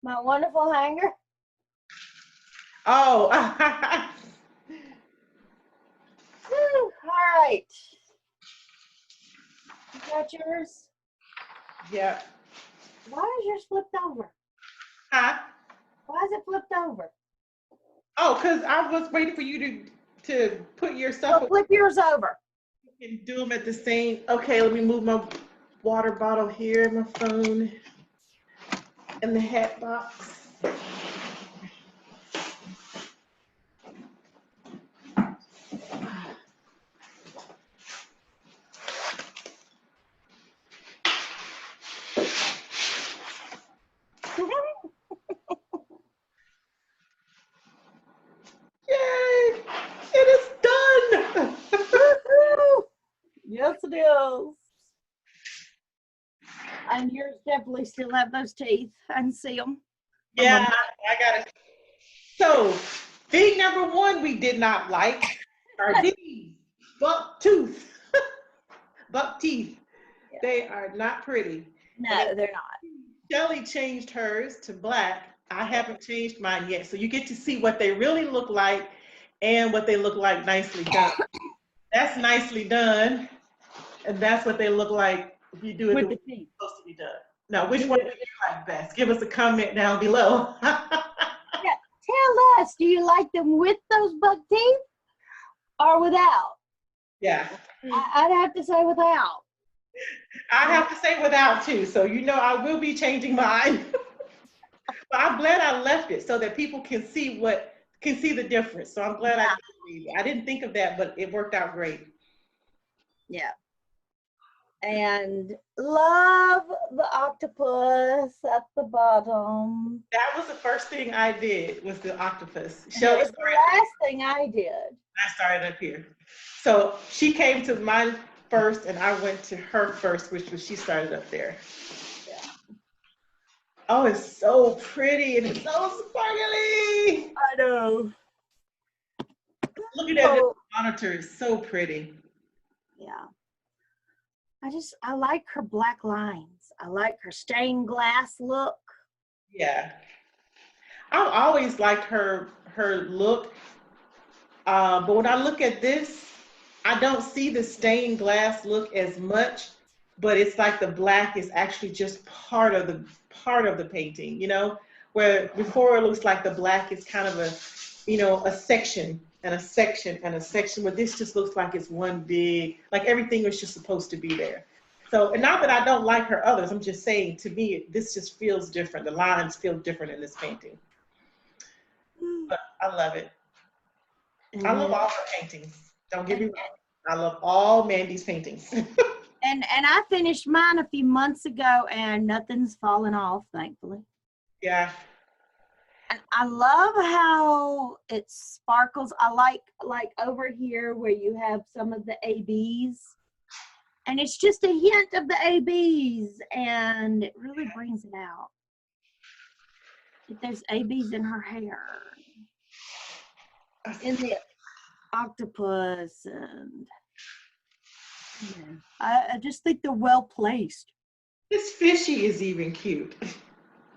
my wonderful hanger. Oh. Woo, all right. You got yours? Yeah. Why is yours flipped over? Huh? Why is it flipped over? Oh, because I was waiting for you to put your So stuff flip yours over. and do them at the same. Okay, let me move my water bottle here, my phone, and the hat box. Yay! It is done! Woo-hoo! Yes, it is. And yours definitely still have those teeth. I can see them. Yeah, I got it. So, thing number one we did not like are these buck tooth. Buck teeth. Yeah. They are not pretty. No, they're not. Shelley changed hers to black. I haven't changed mine yet. So you get to see what they really look like and what they look like nicely done. That's nicely done. And that's what they look like if you do it the way it's supposed to be done. Now, which one do you like best? Give us a comment down below. Yeah, tell us, do you like them with those buck teeth or without? Yeah. I'd have to say without. I have to say without too. So you know I will be changing mine. But I'm glad I left it so that people can see the difference. So I'm glad I didn't think of that, but it worked out great. Yeah. And love the octopus at the bottom. That was the first thing I did, was the octopus. It Shelley was the last thing I did. I started up here. So she came to mine first and I went to her first, which was she started up there. Yeah. Oh, it's so pretty and it's so sparkly. I know. Look at that monitor, it's so pretty. Yeah. I like her black lines. I like her stained glass look. Yeah. I've always liked her look. But when I look at this, I don't see the stained glass look as much, but it's like the black is actually just part of the painting, you know, where before it looks like the black is kind of a, you know, a section and a section and a section, but this just looks like it's one big, like everything was just supposed to be there. So, and not that I don't like her others, I'm just saying, to me, this just feels different. The lines feel different in this painting. But I love it. I love all her paintings. Don't get me wrong. I love all Mandy's paintings. And I finished mine a few months ago, and nothing's fallen off, thankfully. Yeah. And I love how it sparkles. I like over here where you have some of the ABs, and it's just a hint of the ABs, and it really brings it out. If there's ABs in her hair, in the octopus, and yeah, I just think they're well placed. This fishy is even cute.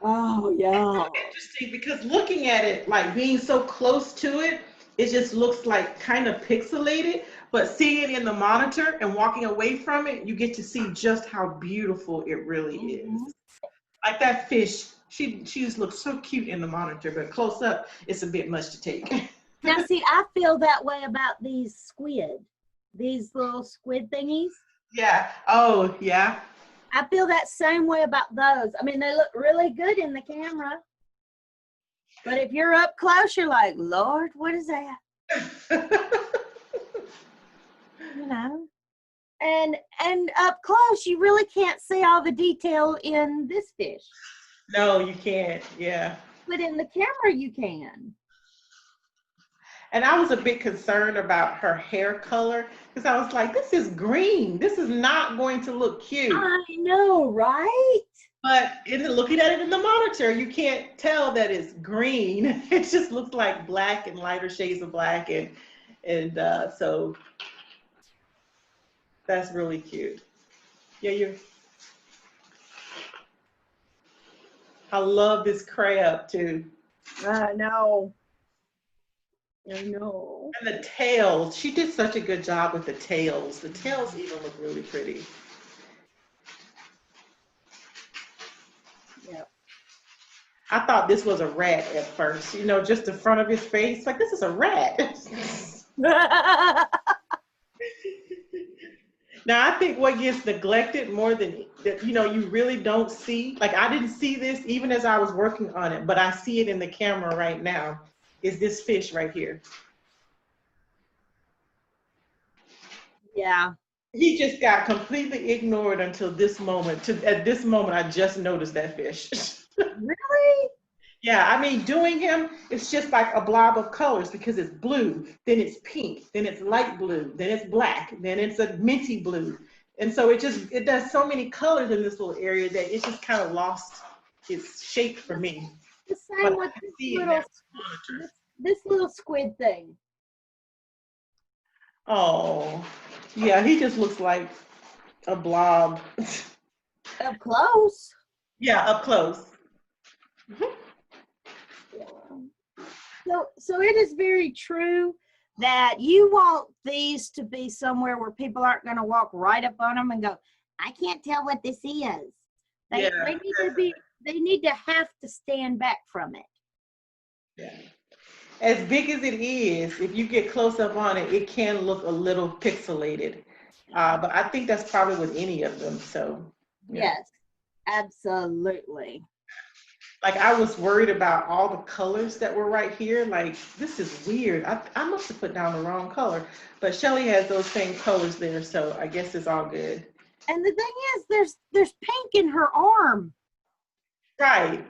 Oh yeah. Interesting because looking at it, like being so close to it, it just looks like kind of pixelated. But seeing it in the monitor and walking away from it, you get to see just how beautiful it really is. Like that fish, she just looks so cute in the monitor, but close up, it's a bit much to take. Now, see, I feel that way about these squid, these little squid thingies. Yeah. Oh, yeah. I feel that same way about those. I mean, they look really good in the camera. But if you're up close, you're like, Lord, what is that? You know? And up close, you really can't see all the detail in this fish. No, you can't. Yeah. But in the camera, you can. And I was a bit concerned about her hair color because I was like, this is green. This is not going to look cute. I know, right? But looking at it in the monitor, you can't tell that it's green. It just looks like black and lighter shades of black. And so that's really cute. Yeah, I love this crab too. I know. I know. And the tails, she did such a good job with the tails. The tails even look really pretty. Yeah. I thought this was a rat at first, you know, just the front of his face. Like, this is a rat. Now, I think what gets neglected more than that, you know, you really don't see, like I didn't see this even as I was working on it, but I see it in the camera right now, is this fish right here. Yeah. He just got completely ignored until this moment. At this moment, I just noticed that fish. Really? Yeah, I mean, doing him, it's just like a blob of colors because it's blue, then it's pink, then it's light blue, then it's black, then it's a minty blue. And so it does so many colors in this little area that it just kind of lost its shape for me. The same with this little squid thing. Oh, yeah, he just looks like a blob. Up close. Yeah, up close. Mm-hmm. So it is very true that you want these to be somewhere where people aren't going to walk right up on them and go, I can't tell what this is. They need to have to stand back from it. Yeah. As big as it is, if you get close up on it, it can look a little pixelated. But I think that's probably with any of them. So yeah. Yes, absolutely. Like I was worried about all the colors that were right here. Like, this is weird. I must have put down the wrong color. But Shelley has those same colors there, so I guess it's all good. And the thing is, there's pink in her arm. Right.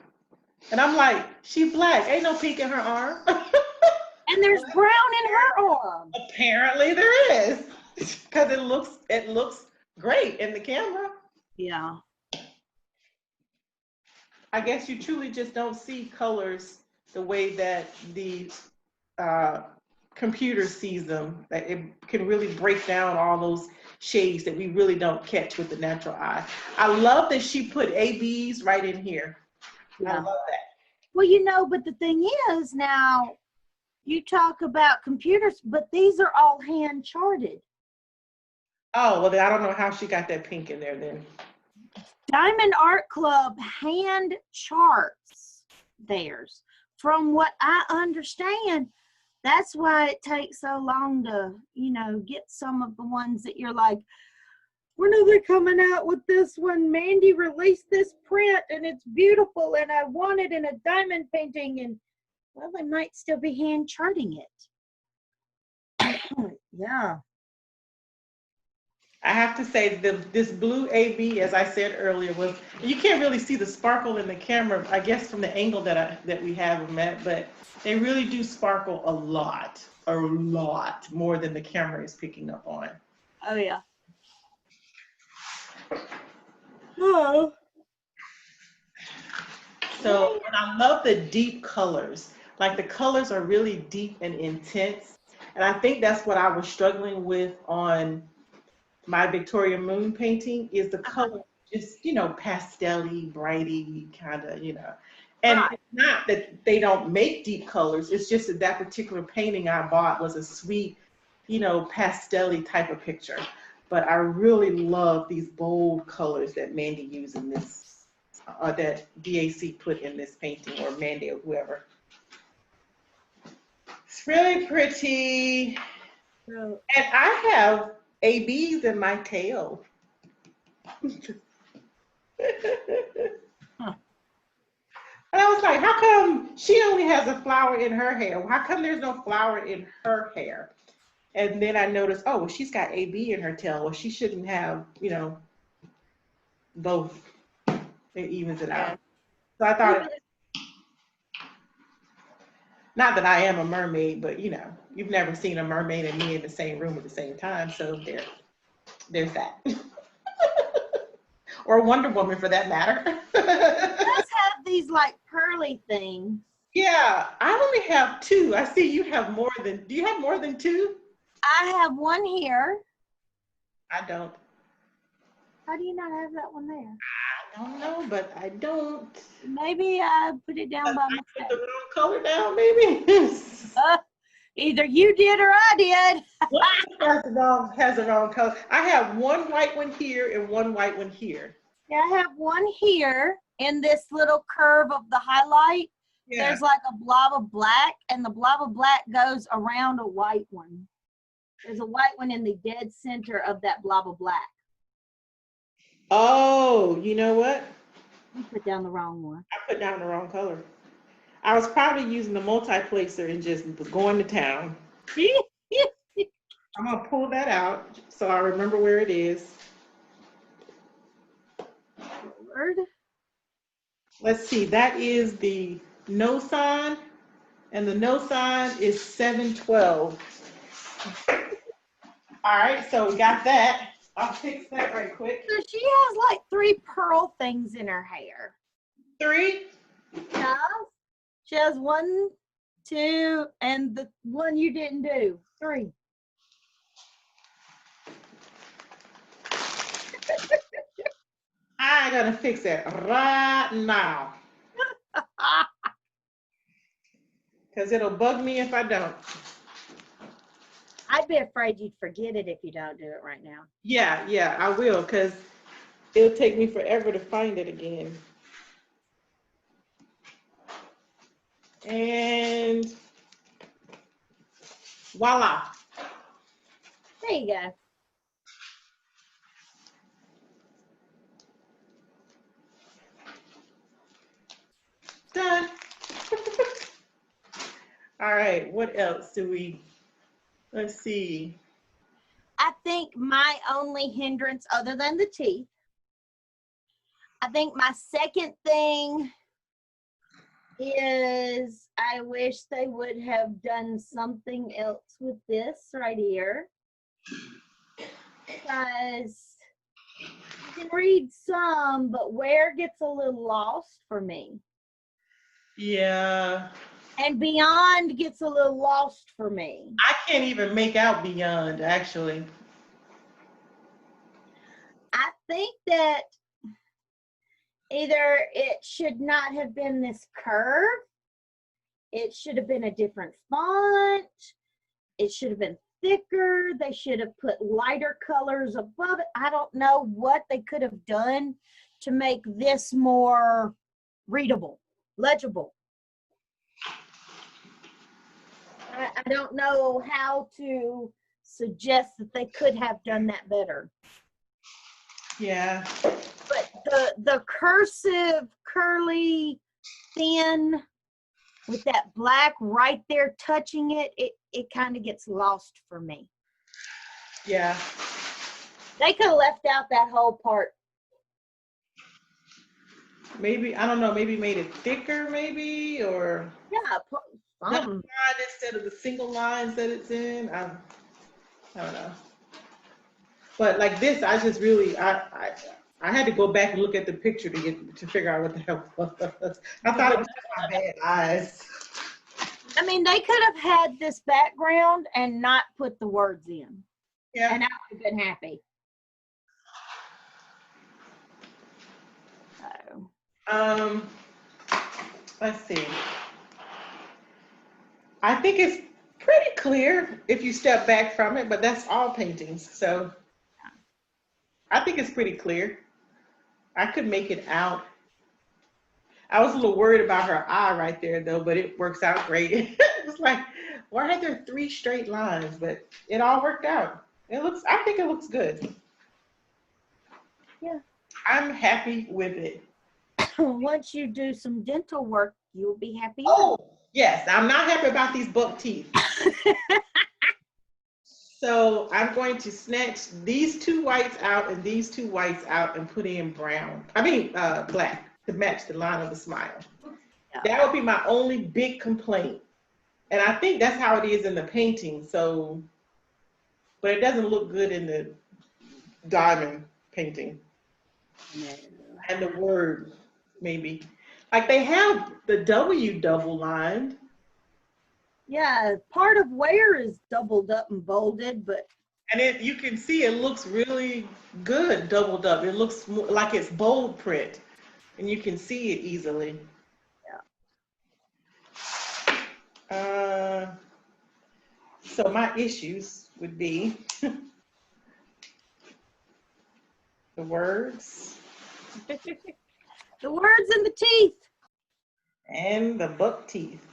And I'm like, she black. Ain't no pink in her arm. And there's brown in her arm. Apparently there is. Because it looks great in the camera. Yeah. I guess you truly just don't see colors the way that the computer sees them, that it can really break down all those shades that we really don't catch with the natural eye. I love that she put ABs right in here. I love that. Well, you know, but the thing is, now you talk about computers, but these are all hand charted. Oh, well, then I don't know how she got that pink in there then. Diamond Art Club hand charts theirs. From what I understand, that's why it takes so long to, you know, get some of the ones that you're like, when are they coming out with this one? Mandy released this print and it's beautiful and I want it in a diamond painting. And well, they might still be hand charting it. Yeah. I have to say this blue AB, as I said earlier, was, you can't really see the sparkle in the camera, I guess from the angle that we have them at, but they really do sparkle a lot more than the camera is picking up on. Oh yeah. Oh. So, and I love the deep colors. Like the colors are really deep and intense. And I think that's what I was struggling with on my Victoria Moon painting, is the color just, you know, pastel-y, brighty, kind of, you know. And it's not that they don't make deep colors, it's just that that particular painting I bought was a sweet, you know, pastel-y type of picture. But I really love these bold colors that Mandy used in this, that DAC put in this painting, or Mandy or whoever. It's really pretty. And I have ABs in my tail. And I was like, how come she only has a flower in her hair? How come there's no flower in her hair? And then I noticed, oh, well, she's got AB in her tail. Well, she shouldn't have, you know, both. It evens it out. So I thought, not that I am a mermaid, but you know, you've never seen a mermaid and me in the same room at the same time. So there's that. Or Wonder Woman for that matter. It does have these like pearly things. Yeah, I only have two. I see you have more than, do you have more than two? I have one here. I don't. How do you not have that one there? I don't know, but I don't. Maybe I put it down by I put the mistake. wrong color down, maybe. Either you did or I did. Has the wrong color. I have one white one here and one white one here. Yeah, I have one here in this little curve of the highlight. Yeah. There's like a blob of black, and the blob of black goes around a white one. There's a white one in the dead center of that blob of black. Oh, you know what? You put down the wrong one. I put down the wrong color. I was probably using the multiplacer and just was going to town. I'm gonna pull that out so I remember where it is. Word. Let's see, that is the no sign, and the no sign is 712. All right, so we got that. I'll fix that right quick. So she has like 3 pearl things in her hair. 3. Yeah. She has 1, 2, and the one you didn't do. 3. I'm gonna fix it right now. Because it'll bug me if I don't. I'd be afraid you'd forget it if you don't do it right now. Yeah, I will, because it'll take me forever to find it again. And voila. There you go. Done. All right, what else do we, let's see. I think my only hindrance, other than the teeth, I think my second thing is I wish they would have done something else with this right here. Because you can read some, but where gets a little lost for me. Yeah. And beyond gets a little lost for me. I can't even make out beyond, actually. I think that either it should not have been this curve, it should have been a different font, it should have been thicker, they should have put lighter colors above it. I don't know what they could have done to make this more readable, legible. I don't know how to suggest that they could have done that better. Yeah. But the cursive, curly, thin, with that black right there touching it, it kind of gets lost for me. Yeah. They could have left out that whole part. Maybe, I don't know, maybe made it thicker, maybe, or Yeah, double line instead of the single lines that it's in. I don't know. But like this, I just really, I had to go back and look at the picture to figure out what the hell it was. I thought it was just my bad eyes. I mean, they could have had this background and not put the words in. Yeah. And I would have been happy. So. Let's see. I think it's pretty clear if you step back from it, but that's all paintings. So I think it's pretty clear. I could make it out. I was a little worried about her eye right there though, but it works out great. It was like, why are there 3 straight lines? But it all worked out. I think it looks good. Yeah. I'm happy with it. Once you do some dental work, you'll be happy. Oh, yes. I'm not happy about these buck teeth. So I'm going to snatch these 2 whites out and these 2 whites out and put in brown. I mean, black to match the line of the smile. Yeah. That would be my only big complaint. And I think that's how it is in the painting. So, but it doesn't look good in the diamond painting. No. And the word, maybe. Like they have the W double lined. Yeah, part of where is doubled up and bolded, but. And you can see it looks really good doubled up. It looks more like it's bold print and you can see it easily. Yeah. So my issues would be the words. The words and the teeth. And the buck teeth.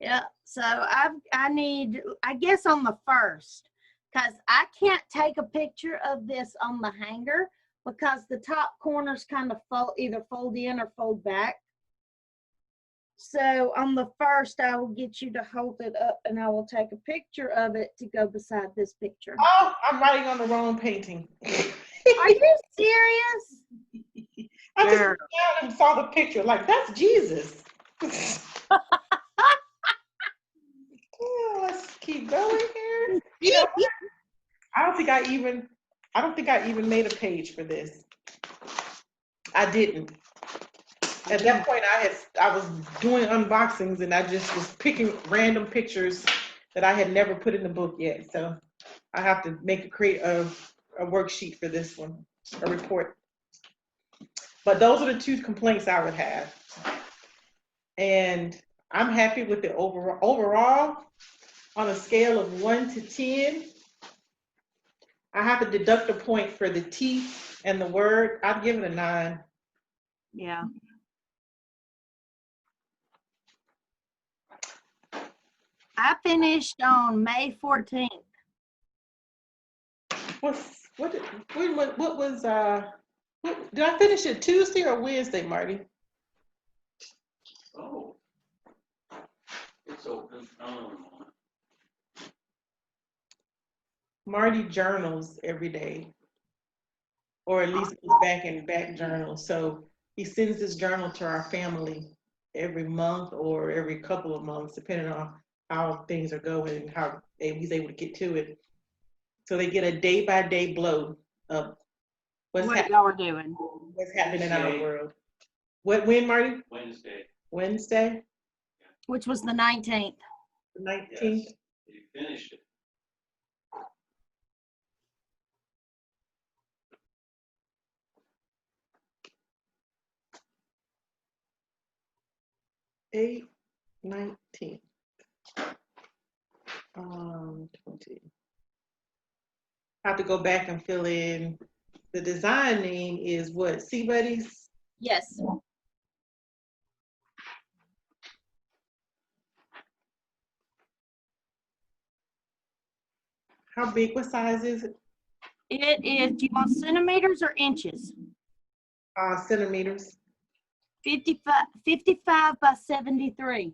Yeah, so I guess on the first, because I can't take a picture of this on the hanger because the top corners kind of either fold in or fold back. So on the first, I will get you to hold it up and I will take a picture of it to go beside this picture. Oh, I'm writing on the wrong painting. Are you serious? I just looked down and saw the picture, like that's Jesus. Let's keep going here. You know, I don't think I even made a page for this. I didn't. At that point, I was doing unboxings and I just was picking random pictures that I had never put in the book yet. So I have to create a worksheet for this one, a report. But those are the 2 complaints I would have. And I'm happy with the overall. On a scale of 1 to 10, I have to deduct a point for the teeth and the word. I'd give it a 9. Yeah. I finished on May 14th. Did I finish it Tuesday or Wednesday, Marty? Oh. It's open. Marty journals every day, or at least goes back and back journals. So he sends this journal to our family every month or every couple of months, depending on how things are going and how he's able to get to it. So they get a day-by-day blow of What's what happening? y'all are doing. What's happening in our Wednesday. world? When, Marty? Wednesday. Wednesday, Which was the 19th. the 19th. Yes, you finished it. Eight, 19. 20. I have to go back and fill in. The design name is what? Sea Buddies? Yes. How big? What size is it? It is, do you want centimeters or inches? Centimeters. 55 by 73.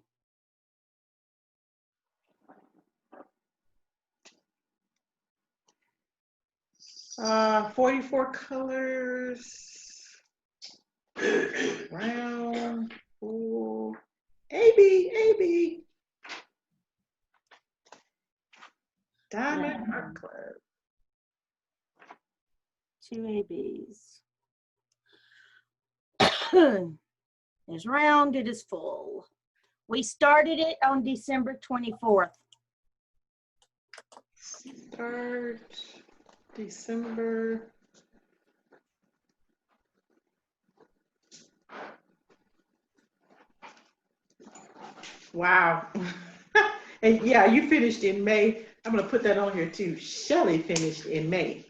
44 colors. Round, full. AB. Diamond Art Club. 2 ABs. It's round, it is full. We started it on December 24th. Start December. Wow. And yeah, you finished in May. I'm going to put that on here too. Shelley finished in May.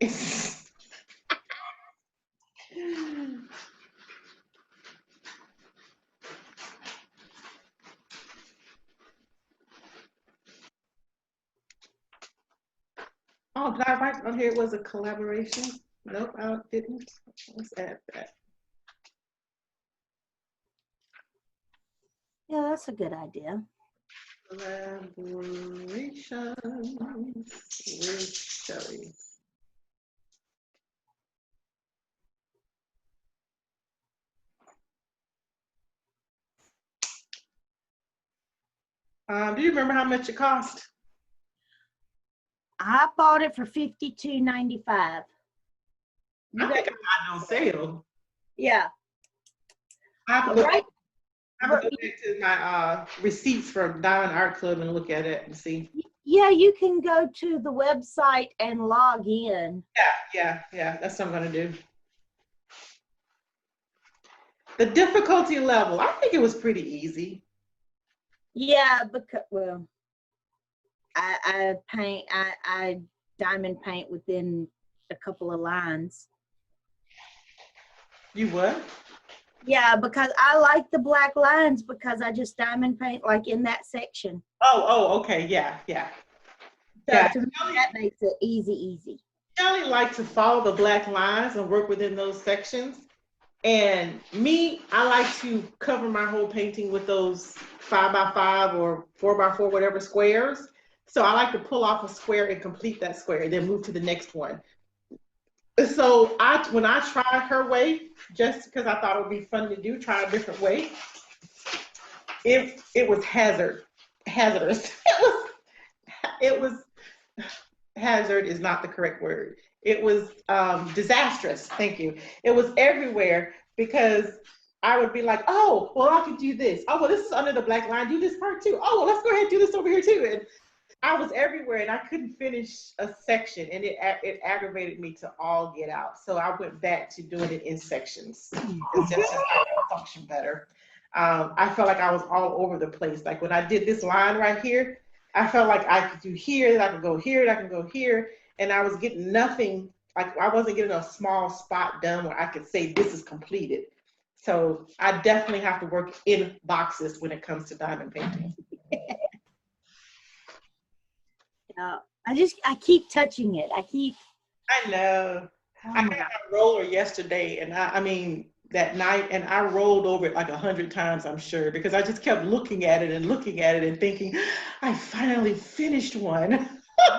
Oh, did I write on here it was a collaboration? Nope, I didn't. Let's add that. Yeah, that's a good idea. Collaboration with Shelley. Do you remember how much it cost? I bought it for $52.95. I think I got it on sale. Yeah. I have to Right. go back to my receipts from Diamond Art Club and look at it and see. Yeah, you can go to the website and log in. Yeah, that's what I'm gonna do. The difficulty level, I think it was pretty easy. Yeah, because, well, I diamond paint within a couple of lines. You what? Yeah, because I like the black lines because I just diamond paint like in that section. Oh, okay, yeah. So Yeah. to me, that makes it easy. Shelley liked to follow the black lines and work within those sections. And me, I like to cover my whole painting with those 5x5 or 4x4, whatever squares. So I like to pull off a square and complete that square and then move to the next one. So when I tried her way, just because I thought it would be fun to do, try a different way, it was hazardous. It was hazard is not the correct word. It was disastrous. Thank you. It was everywhere because I would be like, oh, well, I could do this. Oh, well, this is under the black line. Do this part too. Oh, well, let's go ahead and do this over here too. And I was everywhere and I couldn't finish a section and it aggravated me to all get out. So I went back to doing it in sections. It's just how it function better. I felt like I was all over the place. Like when I did this line right here, I felt like I could do here, I could go here, I could go here. And I was getting nothing, like I wasn't getting a small spot done where I could say this is completed. So I definitely have to work in boxes when it comes to diamond painting. Yeah, I keep touching it. I know. Oh I had a roller yesterday and I mean, that night, and I rolled over it like 100 times, I'm sure, because I just kept looking at it and thinking, I finally finished one.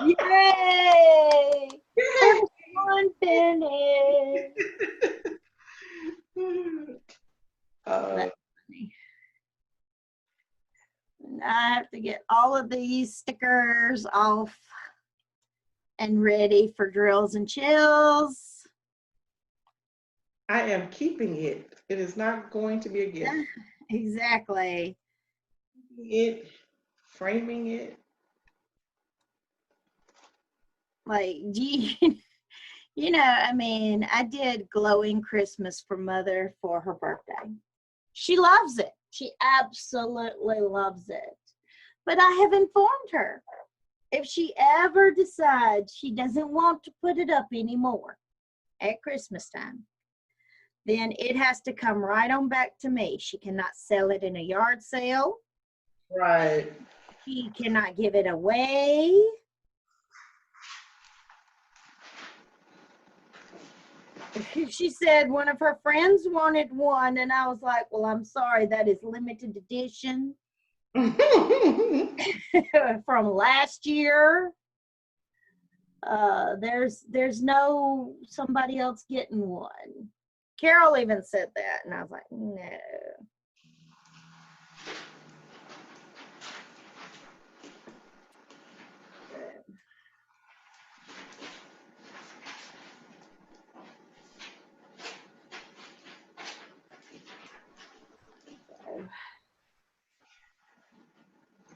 Yay! First one finished. That's funny. And I have to get all of these stickers off and ready for drills and chills. I am keeping it. It is not going to be a gift. Exactly. It, framing it. Like, you know, I mean, I did glowing Christmas for Mother for her birthday. She loves it. She absolutely loves it. But I have informed her, if she ever decides she doesn't want to put it up anymore at Christmas time, then it has to come right on back to me. She cannot sell it in a yard sale. Right. She cannot give it away. She said one of her friends wanted one, and I was like, well, I'm sorry, that is limited edition from last year. There's no somebody else getting one. Carol even said that, and I was like, no.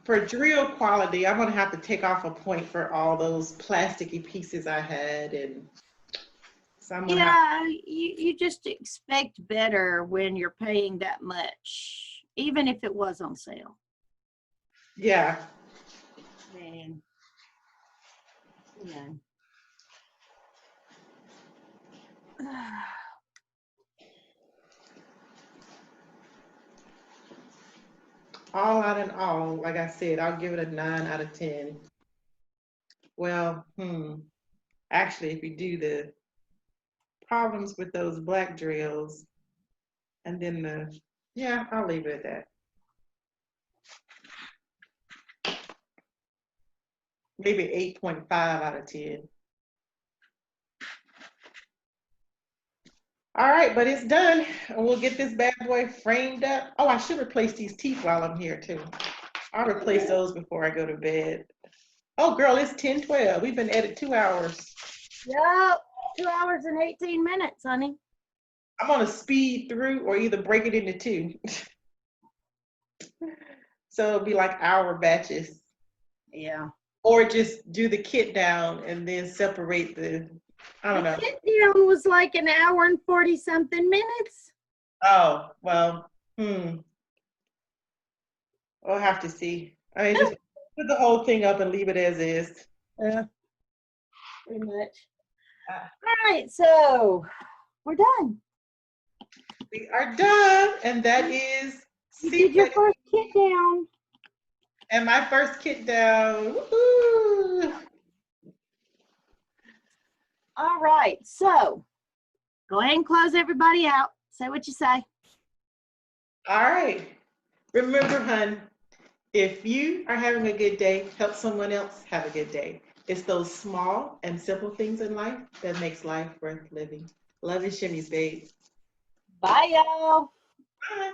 For drill quality, I'm gonna have to take off a point for all those plasticky pieces I had, and so I'm gonna have, Yeah, you just expect better when you're paying that much, even if it was on sale. yeah. Man, you know. All out in all, like I said, I'll give it a 9 out of 10. Well, actually, if you do the problems with those black drills, and then yeah, I'll leave it at that. Maybe 8.5 out of 10. All right, but it's done. And we'll get this bad boy framed up. Oh, I should replace these teeth while I'm here too. I'll replace those before I go to bed. Oh, girl, it's 10:12. We've been at it 2 hours. Yep, 2 hours and 18 minutes, honey. I'm gonna speed through or either break it into two. So it'll be like hour batches. Yeah. Or just do the kit down and then separate I don't know. The sit down was like an hour and 40 something minutes. Oh, well, we'll have to see. I mean, just put the whole thing up and leave it as is. Yeah, pretty much. All right, so we're done. We are done, and that is You did your first kit down. And my first kit down. Woo-hoo. All right, so go ahead and close everybody out. Say what you say. All right. Remember, hun, if you are having a good day, help someone else have a good day. It's those small and simple things in life that makes life worth living. Love and shimmies, babe. Bye, y'all. Bye.